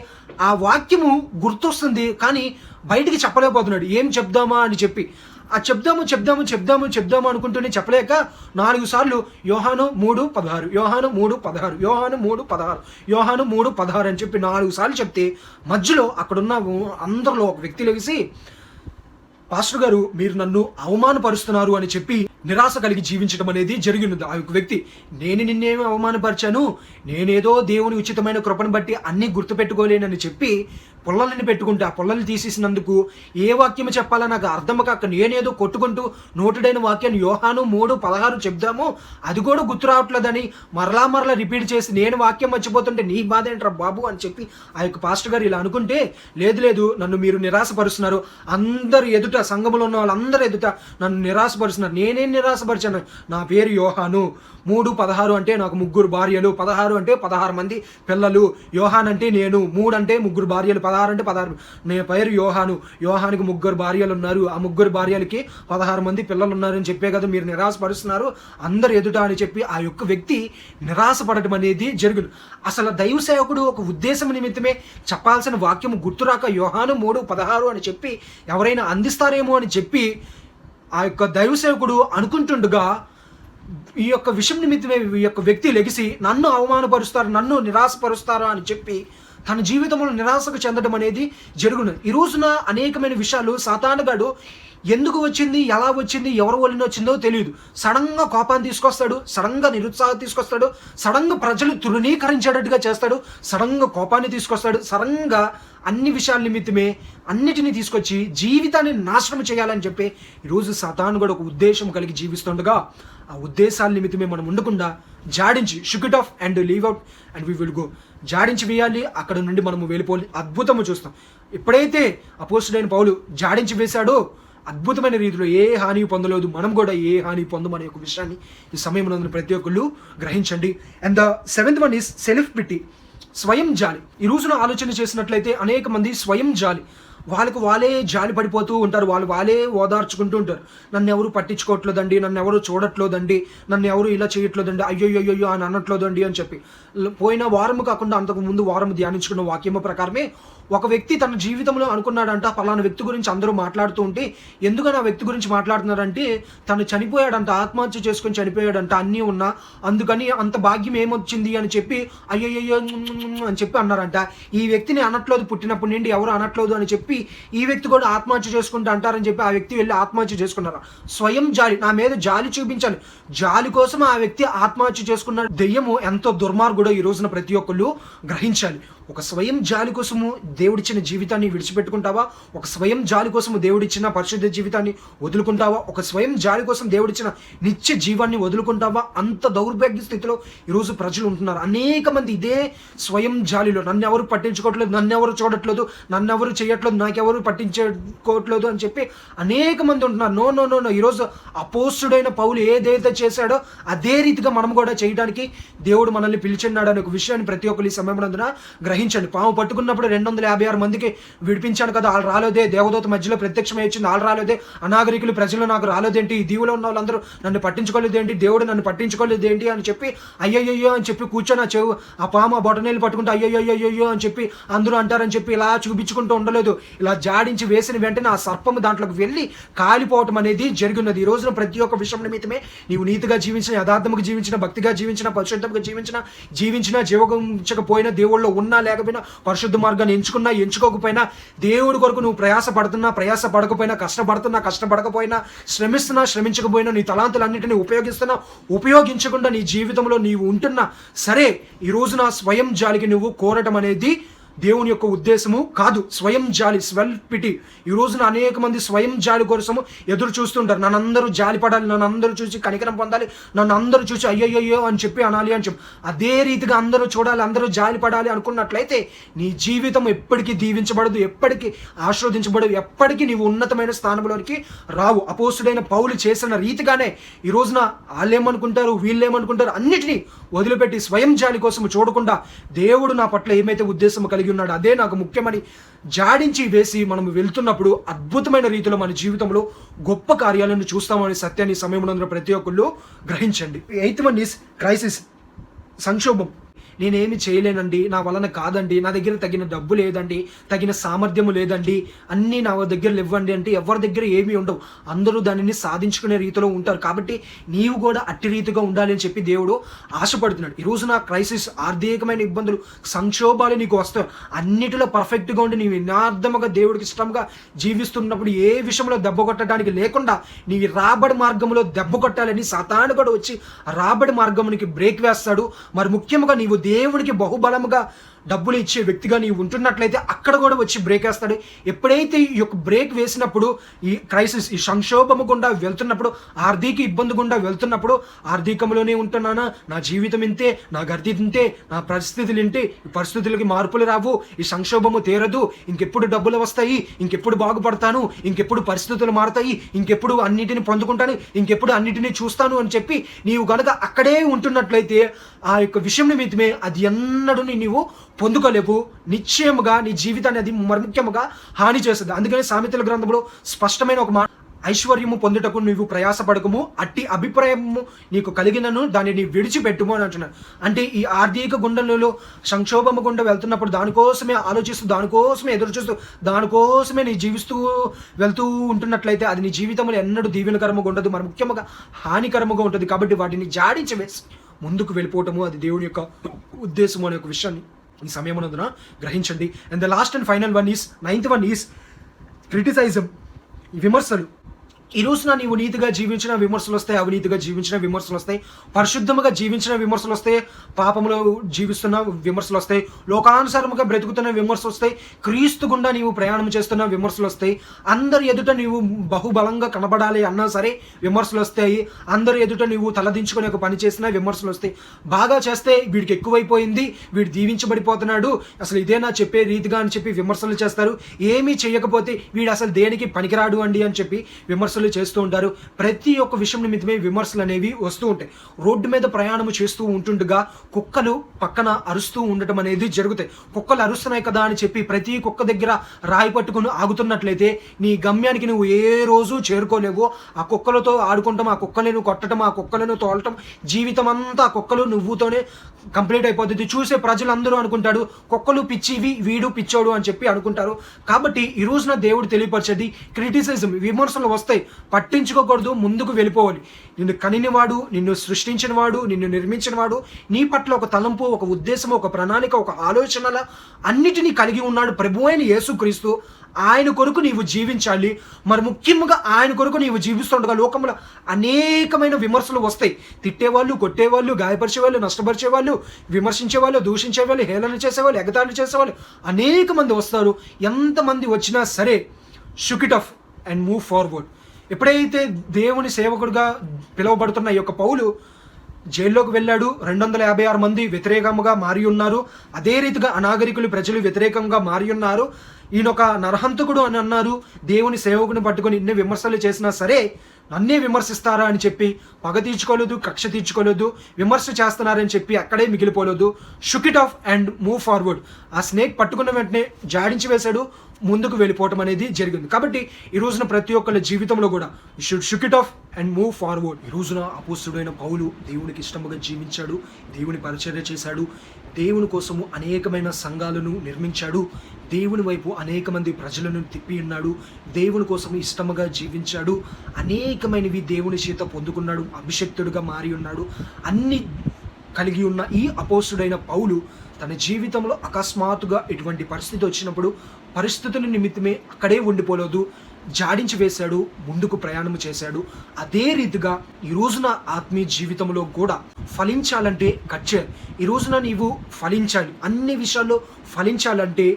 ఆ వాక్యము గుర్తొస్తుంది, కానీ బయటికి చెప్పలేకపోతున్నాడు. ఏం చెప్దామా అని చెప్పి ఆ చెప్దాము అనుకుంటూనే చెప్పలేక 4 సార్లు యోహాను 3:16 అని చెప్పి 4 సార్లు చెప్తే మధ్యలో అక్కడున్న అందరిలో ఒక వ్యక్తి లెగిసి, పాస్టర్ గారు మీరు నన్ను అవమానపరుస్తున్నారు అని చెప్పి నిరాశ కలిగి జీవించడం అనేది జరిగినది. ఆ యొక్క వ్యక్తి, నేను నిన్నేమి అవమానపరిచాను, నేనేదో దేవుని ఉచితమైన కృపను బట్టి అన్నీ గుర్తుపెట్టుకోలేనని చెప్పి పొల్లల్ని పెట్టుకుంటే ఆ పొల్లల్ని తీసేసినందుకు ఏ వాక్యం చెప్పాలో నాకు అర్థం కాక నేనేదో కొట్టుకుంటూ నోటెడైన వాక్యాన్ని యోహాను 3:16 చెప్దాము, అది కూడా గుర్తు రావట్లేదని మరలా రిపీట్ చేసి నేను వాక్యం మర్చిపోతుంటే నీ బాధ ఏంట్రా బాబు అని చెప్పి ఆ యొక్క పాస్టర్ గారు ఇలా అనుకుంటే, లేదు నన్ను మీరు నిరాశపరుస్తున్నారు, అందరు ఎదుట సంఘంలో ఉన్న వాళ్ళందరూ ఎదుట నన్ను నిరాశపరుస్తున్నారు. నేనేం నిరాశపరిచాను? నా పేరు యోహాను, 3:16 అంటే నాకు 3 భార్యలు, 16 అంటే 16 మంది పిల్లలు, యోహాన్ అంటే నేను, 3 అంటే 3 భార్యలు, 16 అంటే 16. నేను పేరు యోహానికి 3 భార్యలు ఉన్నారు, ఆ 3 భార్యలకి 16 మంది పిల్లలు ఉన్నారని చెప్పే కదా మీరు నిరాశపరుస్తున్నారు అందరు ఎదుట అని చెప్పి ఆ యొక్క వ్యక్తి నిరాశపడటం అనేది జరిగింది. అసలు దైవ సేవకుడు ఒక ఉద్దేశం నిమిత్తమే చెప్పాల్సిన వాక్యం గుర్తురాక యోహాను 3:16 అని చెప్పి ఎవరైనా అందిస్తారేమో అని చెప్పి ఆ యొక్క దైవ సేవకుడు అనుకుంటుండగా ఈ యొక్క విషయం నిమిత్తమే ఈ యొక్క వ్యక్తి లెగిసి నన్ను అవమానపరుస్తారు, నన్ను నిరాశపరుస్తారు అని చెప్పి తన జీవితంలో నిరాశకు చెందడం అనేది జరుగును. ఈ రోజున అనేకమైన విషయాలు సాతానుగాడు ఎందుకు వచ్చింది, ఎలా వచ్చింది, ఎవరి వలన వచ్చిందో తెలియదు. సడన్గా కోపాన్ని తీసుకొస్తాడు, సడన్గా నిరుత్సాహం తీసుకొస్తాడు, సడన్గా ప్రజలు తృణీకరించేటట్టుగా చేస్తాడు, సడన్గా కోపాన్ని తీసుకొస్తాడు, సడన్గా అన్ని విషయాల నిమిత్తమే అన్నిటినీ తీసుకొచ్చి జీవితాన్ని నాశనం చేయాలని చెప్పి ఈరోజు సాతాను కూడా ఒక ఉద్దేశం కలిగి జీవిస్తుండగా ఆ ఉద్దేశాల నిమిత్తమే మనం ఉండకుండా జాడించి shook it off and leave out and we will go, జాడించి వేయాలి, అక్కడ నుండి మనము వెళ్ళిపోవాలి. అద్భుతము చూస్తాం. ఎప్పుడైతే అపోస్తుడైన పౌలు జాడించి వేశాడో అద్భుతమైన రీతిలో ఏ హాని పొందలేదు, మనం కూడా ఏ హాని పొందమనే ఒక విషయాన్ని ఈ సమయంలో ప్రతి ఒక్కళ్ళు గ్రహించండి. And the 7th one is self pity, స్వయం జాలి. ఈ రోజున ఆలోచన చేసినట్లయితే అనేక మంది స్వయం జాలి, వాళ్ళే జాలి పడిపోతూ ఉంటారు, వాళ్ళే ఓదార్చుకుంటూ ఉంటారు. నన్ను ఎవరు పట్టించుకోవట్లేదండి, నన్ను ఎవరు చూడట్లేదండి, నన్ను ఎవరు ఇలా చేయట్లేదండి, అయ్యో అని అనట్లేదండి అని చెప్పి. పోయిన వారం కాకుండా అంతకు ముందు వారం ధ్యానించుకున్న వాక్యము ప్రకారమే ఒక వ్యక్తి తన జీవితంలో అనుకున్నాడంట, పలానా వ్యక్తి గురించి అందరూ మాట్లాడుతూ ఉంటే ఎందుకని ఆ వ్యక్తి గురించి మాట్లాడుతున్నారంటే తను చనిపోయాడంట, ఆత్మహత్య చేసుకొని చనిపోయాడంట, అన్నీ ఉన్నా అందుకని అంత భాగ్యం ఏమొచ్చింది అని చెప్పి అయ్యో అని చెప్పి అన్నారంట. ఈ వ్యక్తిని అనట్లేదు, పుట్టినప్పటి నుండి ఎవరు అనట్లేదు అని చెప్పి ఈ వ్యక్తి కూడా ఆత్మహత్య చేసుకుంటూ అంటారని చెప్పి ఆ వ్యక్తి వెళ్ళి ఆత్మహత్య చేసుకున్నారు. స్వయం జాలి, నా మీద జాలి చూపించాలి, జాలి కోసం ఆ వ్యక్తి ఆత్మహత్య చేసుకున్న దెయ్యము ఎంతో దుర్మార్గుడో ఈ రోజున ప్రతి ఒక్కళ్ళు గ్రహించాలి. ఒక స్వయం జాలి కోసము దేవుడిచ్చిన జీవితాన్ని విడిచిపెట్టుకుంటావా? ఒక స్వయం జాలి కోసము దేవుడిచ్చిన పరిశుద్ధ జీవితాన్ని వదులుకుంటావా? ఒక స్వయం జాలి కోసం దేవుడిచ్చిన నిత్య జీవాన్ని వదులుకుంటావా? అంత దౌర్భాగ్య స్థితిలో ఈరోజు ప్రజలు ఉంటున్నారు. అనేక మంది ఇదే స్వయం జాలిలో, నన్ను ఎవరు పట్టించుకోవట్లేదు, నన్ను ఎవరు చూడట్లేదు, నన్ను ఎవరు చేయట్లేదు, నాకెవరు పట్టించుకోవట్లేదు అని చెప్పి అనేక మంది ఉంటున్నారు. నో నో నో నో ఈరోజు అపోస్తుడైన పౌలు ఏదైతే చేశాడో అదే రీతిగా మనం కూడా చేయడానికి దేవుడు మనల్ని పిలిచిన్నాడు అనే ఒక విషయాన్ని ప్రతి ఒక్కరు ఈ సమయమునందున గ్రహించండి. పాము పట్టుకున్నప్పుడు 256 మందికి విడిపించాను కదా, వాళ్ళు రాలేదే, దేవదూత మధ్యలో ప్రత్యక్షమై వచ్చింది, వాళ్ళు రాలేదే, అనాగరికులు ప్రజలు నాకు రాలేదేంటి, ఈ దీవులో ఉన్న వాళ్ళందరూ నన్ను పట్టించుకోలేదేంటి, దేవుడు నన్ను పట్టించుకోలేదేంటి అని చెప్పి అయ్యయ్యో అని చెప్పి కూర్చొని ఆ పాము ఆ బొటనేలు పట్టుకుంటే అయ్యయ్యో అని చెప్పి అందరూ అంటారని చెప్పి ఇలా చూపించుకుంటూ ఉండలేదు. ఇలా జాడించి వేసిన వెంటనే ఆ సర్పము దాంట్లోకి వెళ్ళి కాలిపోవటం అనేది జరిగినది. ఈ రోజున ప్రతి ఒక్క విషయం నిమిత్తమే నీవు నీతిగా జీవించిన, యథార్థముగా జీవించిన, భక్తిగా జీవించిన, పరిశుద్ధంగా జీవించిన జీవించకపోయినా, దేవుళ్ళు ఉన్నా లేకపోయినా, పరిశుద్ధ మార్గాన్ని ఎంచుకున్నా ఎంచుకోకపోయినా, దేవుడి కొరకు నువ్వు ప్రయాస పడకపోయినా, కష్టపడకపోయినా, శ్రమించకపోయినా, నీ తలాంతులన్నింటినీ ఉపయోగించకుండా నీ జీవితంలో నీవు ఉంటున్నా సరే, ఈ రోజున స్వయం జాలికి నువ్వు కోరటం అనేది దేవుని యొక్క ఉద్దేశము కాదు. స్వయం జాలి, సెల్ఫ్ పిటీ. ఈ రోజున అనేక మంది స్వయం జాలి కోసము ఎదురు చూస్తుంటారు. నన్ను అందరూ జాలి పడాలి, నన్ను అందరూ చూసి కనికరం పొందాలి, నన్ను అందరూ చూసి అయ్యయ్యో అని చెప్పి అనాలి అని చెప్పి అదే రీతిగా అందరూ చూడాలి, అందరూ జాలి పడాలి అనుకున్నట్లయితే నీ జీవితం ఎప్పటికీ దీవించబడదు, ఎప్పటికీ ఆశీర్వదించబడదు, ఎప్పటికీ నీవు ఉన్నతమైన స్థానంలోనికి రావు. అపోస్తుడైన పౌలు చేసిన రీతిగానే ఈ రోజున వాళ్ళేమనుకుంటారు, వీళ్ళేమనుకుంటారు అన్నిటినీ వదిలిపెట్టి స్వయం జాలి కోసము చూడకుండా దేవుడు నా పట్ల ఏమైతే ఉద్దేశం కలిగి ఉన్నాడు అదే నాకు ముఖ్యమని జాడించి వేసి మనం వెళ్తున్నప్పుడు అద్భుతమైన రీతిలో మన జీవితంలో గొప్ప కార్యాలను చూస్తామని సత్యాన్ని సమయంలో ప్రతి ఒక్కళ్ళు గ్రహించండి. 8th వన్ ఈస్ క్రైసిస్, సంక్షోభం. నేనేమి చేయలేనండి, నా వలన కాదండి, నా దగ్గర తగిన డబ్బు లేదండి, తగిన సామర్థ్యము లేదండి, అన్నీ నా దగ్గర ఇవ్వండి అంటే ఎవరి దగ్గర ఏమీ ఉండవు. అందరూ దానిని సాధించుకునే రీతిలో ఉంటారు. కాబట్టి నీవు కూడా అట్టి రీతిగా ఉండాలి అని చెప్పి దేవుడు ఆశపడుతున్నాడు. ఈరోజు నా క్రైసిస్, ఆర్థికమైన ఇబ్బందులు, సంక్షోభాలు నీకు వస్తాయి. అన్నిటిలో పర్ఫెక్ట్గా ఉండి నీవు యథార్థముగా దేవుడికి ఇష్టంగా జీవిస్తున్నప్పుడు ఏ విషయంలో దెబ్బ కొట్టడానికి లేకుండా నీ రాబడి మార్గంలో దెబ్బ కొట్టాలని సాతాను కూడా వచ్చి రాబడి మార్గమునికి బ్రేక్ వేస్తాడు. మరి ముఖ్యంగా నీవు దేవుడికి బహుబలముగా డబ్బులు ఇచ్చే వ్యక్తిగా నీవు ఉంటున్నట్లయితే అక్కడ కూడా వచ్చి బ్రేక్ వేస్తాడు. ఎప్పుడైతే ఈ యొక్క బ్రేక్ వేసినప్పుడు ఈ క్రైసిస్, ఈ సంక్షోభము గుండా వెళ్తున్నప్పుడు, ఆర్థిక ఇబ్బంది గుండా వెళ్తున్నప్పుడు, ఆర్థికంలోనే ఉంటున్నానా, నా జీవితం ఇంతే, నా గతి ఇంతే, నా పరిస్థితులు ఇంతే, ఈ పరిస్థితులకి మార్పులు రావు, ఈ సంక్షోభము తీరదు, ఇంకెప్పుడు డబ్బులు వస్తాయి, ఇంకెప్పుడు బాగుపడతాను, ఇంకెప్పుడు పరిస్థితులు మారుతాయి, ఇంకెప్పుడు అన్నిటిని పొందుకుంటాను, ఇంకెప్పుడు అన్నిటినీ చూస్తాను అని చెప్పి నీవు కనుక అక్కడే ఉంటున్నట్లయితే ఆ యొక్క విషయం నిమిత్తమే అది ఎన్నడూ నీవు పొందుకోలేవు. నిశ్చయముగా నీ జీవితాన్ని అది మరి ముఖ్యముగా హాని చేస్తుంది. అందుకని సామెతల గ్రంథంలో స్పష్టమైన ఒక మాట, ఐశ్వర్యము పొందుటకు నీవు ప్రయాసపడకము, అట్టి అభిప్రాయము నీకు కలిగినను దానిని విడిచిపెట్టుము అని అంటున్నాను. అంటే ఈ ఆర్థిక గుండెలలో సంక్షోభము గుండా వెళ్తున్నప్పుడు దానికోసమే ఆలోచిస్తూ, దానికోసమే ఎదురు చూస్తూ, దానికోసమే నీ జీవిస్తూ వెళ్తూ ఉంటున్నట్లయితే అది నీ జీవితంలో ఎన్నడూ దీవెనకరముగా ఉండదు, మరి ముఖ్యంగా హానికరముగా ఉంటుంది. కాబట్టి వాటిని జాడించి వేసి ముందుకు వెళ్ళిపోవటము అది దేవుని యొక్క ఉద్దేశము అనే ఒక విషయాన్ని ఈ సమయమునందున గ్రహించండి. And the last and final one is, 9th one is criticism, విమర్శలు. ఈ రోజున నీవు నీతిగా జీవించిన విమర్శలు వస్తాయి, అవినీతిగా జీవించిన విమర్శలు వస్తాయి, పరిశుద్ధముగా జీవించిన విమర్శలు వస్తాయి, పాపంలో జీవిస్తున్న విమర్శలు వస్తాయి, లోకానుసారముగా బ్రతుకుతున్న విమర్శలు వస్తాయి, క్రీస్తు గుండా నీవు ప్రయాణం చేస్తున్న విమర్శలు వస్తాయి, అందరి ఎదుట నీవు బహుబలంగా కనబడాలి అన్నా సరే విమర్శలు వస్తాయి, అందరి ఎదుట నీవు తలదించుకునే ఒక పని చేసినా విమర్శలు వస్తాయి. బాగా చేస్తే వీడికి ఎక్కువైపోయింది, వీడు దీవించబడిపోతున్నాడు, అసలు ఇదేనా చెప్పే రీతిగా అని చెప్పి విమర్శలు చేస్తారు. ఏమీ చేయకపోతే వీడు అసలు దేనికి పనికిరాడు అండి అని చెప్పి విమర్శలు చేస్తూ ఉంటారు. ప్రతి ఒక్క విషయం నిమిత్తమే విమర్శలు అనేవి వస్తూ ఉంటాయి. రోడ్డు మీద ప్రయాణం చేస్తూ ఉంటుండగా కుక్కలు పక్కన అరుస్తూ ఉండటం అనేది జరుగుతాయి. కుక్కలు అరుస్తున్నాయి కదా అని చెప్పి ప్రతి కుక్క దగ్గర రాయి పట్టుకుని ఆగుతున్నట్లయితే నీ గమ్యానికి నువ్వు ఏ రోజు చేరుకోలేవు. ఆ కుక్కలతో ఆడుకుంటాం, ఆ కుక్కలను కొట్టడం, ఆ కుక్కలను తోలటం, జీవితం అంతా ఆ కుక్కలు నువ్వుతోనే కంప్లీట్ అయిపోతుంది. చూసే ప్రజలందరూ అనుకుంటాడు కుక్కలు పిచ్చివి, వీడు పిచ్చోడు అని చెప్పి అనుకుంటారు. కాబట్టి ఈ రోజున దేవుడు తెలియపరిచేది క్రిటిసిజం, విమర్శలు వస్తాయి. పట్టించుకోకూడదు, ముందుకు వెళ్ళిపోవాలి. నిన్ను కనినవాడు, నిన్ను సృష్టించినవాడు, నిన్ను నిర్మించినవాడు, నీ పట్ల ఒక తలంపు, ఒక ఉద్దేశం, ఒక ప్రణాళిక, ఒక ఆలోచనల అన్నిటినీ కలిగి ఉన్నాడు ప్రభువైన యేసుక్రీస్తు. ఆయన కొరకు నీవు జీవించాలి. మరి ముఖ్యంగా ఆయన కొరకు నీవు జీవిస్తుండగా లోకంలో అనేకమైన విమర్శలు వస్తాయి. తిట్టేవాళ్ళు, కొట్టేవాళ్ళు, గాయపరిచేవాళ్ళు, నష్టపరిచేవాళ్ళు, విమర్శించేవాళ్ళు, దూషించేవాళ్ళు, హేళన చేసేవాళ్ళు, ఎగతాళి చేసేవాళ్ళు అనేక మంది వస్తారు. ఎంతమంది వచ్చినా సరే shook it off and move forward. ఎప్పుడైతే దేవుని సేవకుడిగా పిలువబడుతున్న ఈ యొక్క పౌలు జైల్లోకి వెళ్ళాడు, 256 మంది వ్యతిరేకంగా మారి ఉన్నారు. అదే రీతిగా అనాగరికులు, ప్రజలు వ్యతిరేకంగా మారి ఉన్నారు. ఈయన ఒక నరహంతకుడు అని అన్నారు. దేవుని సేవకుని పట్టుకొని ఇన్ని విమర్శలు చేసినా సరే నన్నే విమర్శిస్తారా అని చెప్పి పగ తీర్చుకోలేదు, కక్ష తీర్చుకోలేదు, విమర్శ చేస్తున్నారని చెప్పి అక్కడే మిగిలిపోలేదు. Shook it off and move forward. ఆ స్నేక్ పట్టుకున్న వెంటనే జాడించి వేశాడు, ముందుకు వెళ్ళిపోవటం అనేది జరిగింది. కాబట్టి ఈ రోజున ప్రతి ఒక్కరి జీవితంలో కూడా shook it off and move forward. ఈ రోజున అపోస్తుడైన పౌలు దేవునికి ఇష్టముగా జీవించాడు, దేవుని పరిచర్య చేశాడు, దేవుని కోసము అనేకమైన సంఘాలను నిర్మించాడు, దేవుని వైపు అనేక మంది ప్రజలను తిప్పి ఉన్నాడు, దేవుని కోసం ఇష్టముగా జీవించాడు, అనేకమైనవి దేవుని చేత పొందుకున్నాడు, అభిషక్తుడిగా మారి ఉన్నాడు. అన్ని కలిగి ఉన్న ఈ అపోస్తుడైన పౌలు తన జీవితంలో అకస్మాత్తుగా ఎటువంటి పరిస్థితి వచ్చినప్పుడు పరిస్థితుల నిమిత్తమే అక్కడే ఉండిపోలేదు, జాడించి వేశాడు, ముందుకు ప్రయాణం చేశాడు. అదే రీతిగా ఈ రోజున ఆత్మీయ జీవితంలో కూడా ఫలించాలంటే కట్ చేయాలి. ఈ రోజున నీవు ఫలించాలి, అన్ని విషయాల్లో ఫలించాలంటే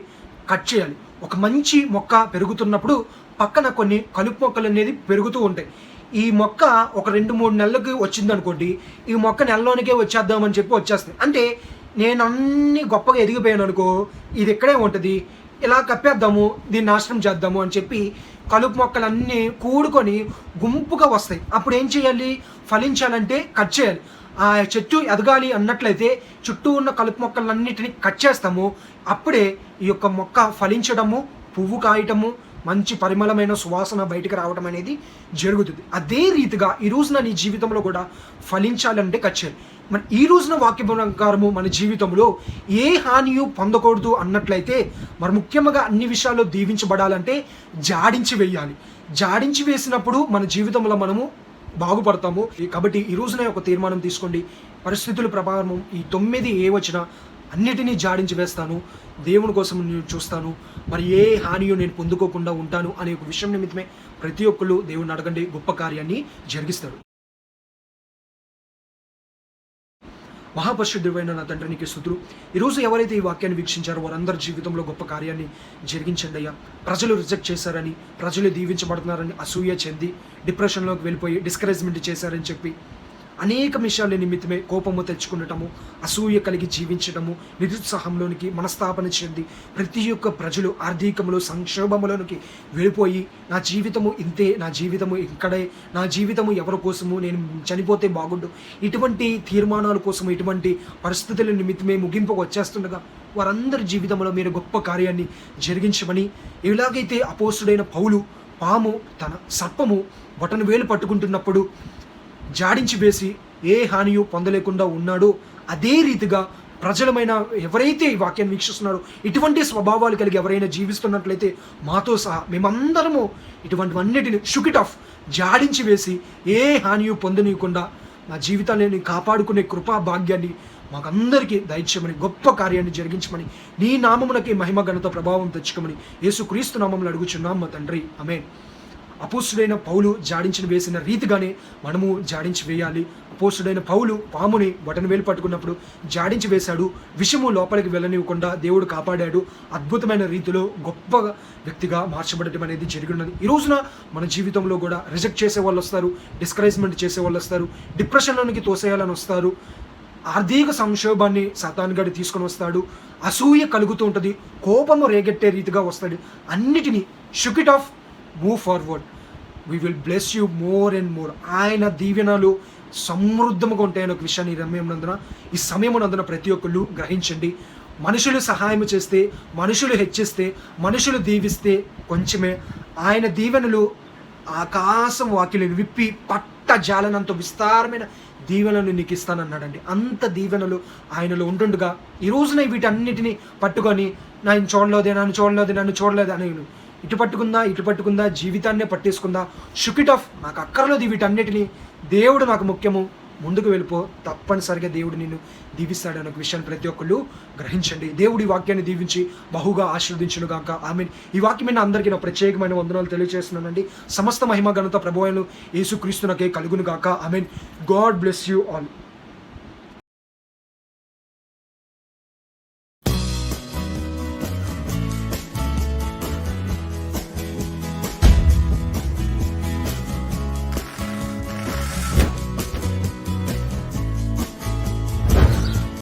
కట్ చేయాలి. ఒక మంచి మొక్క పెరుగుతున్నప్పుడు పక్కన కొన్ని కలుపు మొక్కలు అనేది పెరుగుతూ ఉంటాయి. ఈ మొక్క ఒక 2-3 నెలలకు వచ్చిందనుకోండి, ఈ మొక్క నెలలోనికే వచ్చేద్దామని చెప్పి వచ్చేస్తాయి. అంటే నేను అన్ని గొప్పగా ఎదిగిపోయాను అనుకో, ఇది ఇక్కడే ఉంటుంది, ఇలా కప్పేద్దాము, దీన్ని నాశనం చేద్దాము అని చెప్పి కలుపు మొక్కలన్నీ కూడుకొని గుంపుగా వస్తాయి. అప్పుడు ఏం చేయాలి? ఫలించాలంటే కట్ చేయాలి. ఆ చెట్టు ఎదగాలి అన్నట్లయితే చుట్టూ ఉన్న కలుపు మొక్కలన్నిటిని కట్ చేస్తాము. అప్పుడే ఈ యొక్క మొక్క ఫలించడము, పువ్వు కాయటము, మంచి పరిమళమైన సువాసన బయటకు రావడం అనేది జరుగుతుంది. అదే రీతిగా ఈ రోజున నీ జీవితంలో కూడా ఫలించాలంటే కట్ చేయాలి. మరి ఈ రోజున వాక్య ప్రకారము మన జీవితంలో ఏ హానియు పొందకూడదు అన్నట్లయితే, మరి ముఖ్యంగా అన్ని విషయాల్లో దీవించబడాలంటే జాడించి వేయాలి. జాడించి వేసినప్పుడు మన జీవితంలో మనము బాగుపడతాము. కాబట్టి ఈ రోజున ఒక తీర్మానం తీసుకోండి. పరిస్థితుల ప్రభావం ఈ 9 ఏ వచ్చినా అన్నిటినీ జాడించి వేస్తాను, దేవుని కోసం నేను చూస్తాను, మరి ఏ హానియో నేను పొందుకోకుండా ఉంటాను అనే ఒక విషయం నిమిత్తమే ప్రతి ఒక్కళ్ళు దేవుని అడగండి, గొప్ప కార్యాన్ని జరిగిస్తాడు. మహాపరిశుద్ధుడైన నా తండ్రి నీకు స్తుతులు. ఈరోజు ఎవరైతే ఈ వాక్యాన్ని వీక్షించారో వారందరి జీవితంలో గొప్ప కార్యాన్ని జరిగించండి అయ్యా. ప్రజలు రిజెక్ట్ చేశారని, ప్రజలు దీవించబడుతున్నారని అసూయ చెంది డిప్రెషన్లోకి వెళ్ళిపోయి డిస్కరేజ్మెంట్ చేశారని చెప్పి అనేక విషయాల నిమిత్తమే కోపము తెచ్చుకునటము, అసూయ కలిగి జీవించటము, నిరుత్సాహంలోనికి మనస్తాపన చెంది ప్రతి ఒక్క ప్రజలు ఆర్థికంలో సంక్షోభంలోనికి వెళ్ళిపోయి నా జీవితము ఇంతే, నా జీవితము ఇక్కడే, నా జీవితము ఎవరి కోసము, నేను చనిపోతే బాగుండు, ఇటువంటి తీర్మానాల కోసం, ఇటువంటి పరిస్థితుల నిమిత్తమే ముగింపుకు వచ్చేస్తుండగా వారందరి జీవితంలో మీరు గొప్ప కార్యాన్ని జరిగించమని, ఎలాగైతే అపోస్తుడైన పౌలు పాము తన సర్పము బొటన వేలు పట్టుకుంటున్నప్పుడు జాడించి వేసి ఏ హానియు పొందలేకుండా ఉన్నాడో, అదే రీతిగా ప్రజలమైన ఎవరైతే ఈ వాక్యాన్ని వీక్షిస్తున్నారో ఇటువంటి స్వభావాలు కలిగి ఎవరైనా జీవిస్తున్నట్లయితే మాతో సహా మేమందరము ఇటువంటివన్నిటిని షుక్ ఇట్ ఆఫ్ జాడించి వేసి ఏ హానియు పొందనీయకుండా నా జీవితాన్ని కాపాడుకునే కృపా భాగ్యాన్ని మాకందరికీ దయచేయమని, గొప్ప కార్యాన్ని జరిగించమని, నీ నామమునకి మహిమ ఘనత ప్రభావం తెచ్చుకోమని యేసుక్రీస్తు నామములో అడుగుచున్నాం మా తండ్రి, ఆమేన్. అపోస్తుడైన పౌలు జాడించి వేసిన రీతిగానే మనము జాడించి వేయాలి. అపోస్తుడైన పౌలు పాముని బొటన వేలు పట్టుకున్నప్పుడు జాడించి వేశాడు, విషము లోపలికి వెళ్ళనివ్వకుండా దేవుడు కాపాడాడు. అద్భుతమైన రీతిలో గొప్ప వ్యక్తిగా మార్చబడటం అనేది జరిగినది. ఈ రోజున మన జీవితంలో కూడా రిజెక్ట్ చేసే వాళ్ళు వస్తారు, డిస్కరేజ్మెంట్ చేసే వాళ్ళు వస్తారు, డిప్రెషన్లోనికి తోసేయాలని వస్తారు, ఆర్థిక సంక్షోభాన్ని సాతాను గడి తీసుకొని వస్తాడు, అసూయ కలుగుతూ ఉంటుంది, కోపము రేగెట్టే రీతిగా వస్తాడు. అన్నిటినీ shook it of, move forward. We will bless you more and more. ఆయన దీవెనలు సమృద్ధంగా ఉంటాయని ఒక విషయాన్ని ఈ సమయమునందున ప్రతి ఒక్కళ్ళు గ్రహించండి. మనుషులు సహాయం చేస్తే, మనుషులు హెచ్చిస్తే, మనుషులు దీవిస్తే కొంచెమే, ఆయన దీవెనలు ఆకాశం వాకిలిని విప్పి పట్ట జాలనంత విస్తారమైన దీవెనలు నీకు ఇస్తానన్నాడండి. అంత దీవెనలు ఆయనలో ఉంటుండగా ఈ రోజున వీటన్నిటిని పట్టుకొని నన్ను చూడలేదు అని ఇటు పట్టుకుందా జీవితాన్నే పట్టేసుకుందా, షుక్ ఆఫ్, నాకు అక్కర్లేదు వీటన్నిటిని, దేవుడు నాకు ముఖ్యము, ముందుకు వెళ్ళిపో, తప్పనిసరిగా దేవుడు నిన్ను దీవిస్తాడు అనే విషయాన్ని ప్రతి ఒక్కళ్ళు గ్రహించండి. దేవుడి వాక్యాన్ని దీవించి బహుగా ఆశీర్వదించును గాక. ఆమేన్. ఈ వాక్యమైన అందరికీ నా ప్రత్యేకమైన వందనాలు తెలియజేస్తున్నానండి. సమస్త మహిమ ఘనత ప్రభువైన యేసుక్రీస్తునకే కలుగును గాక. ఆమేన్. God bless you all.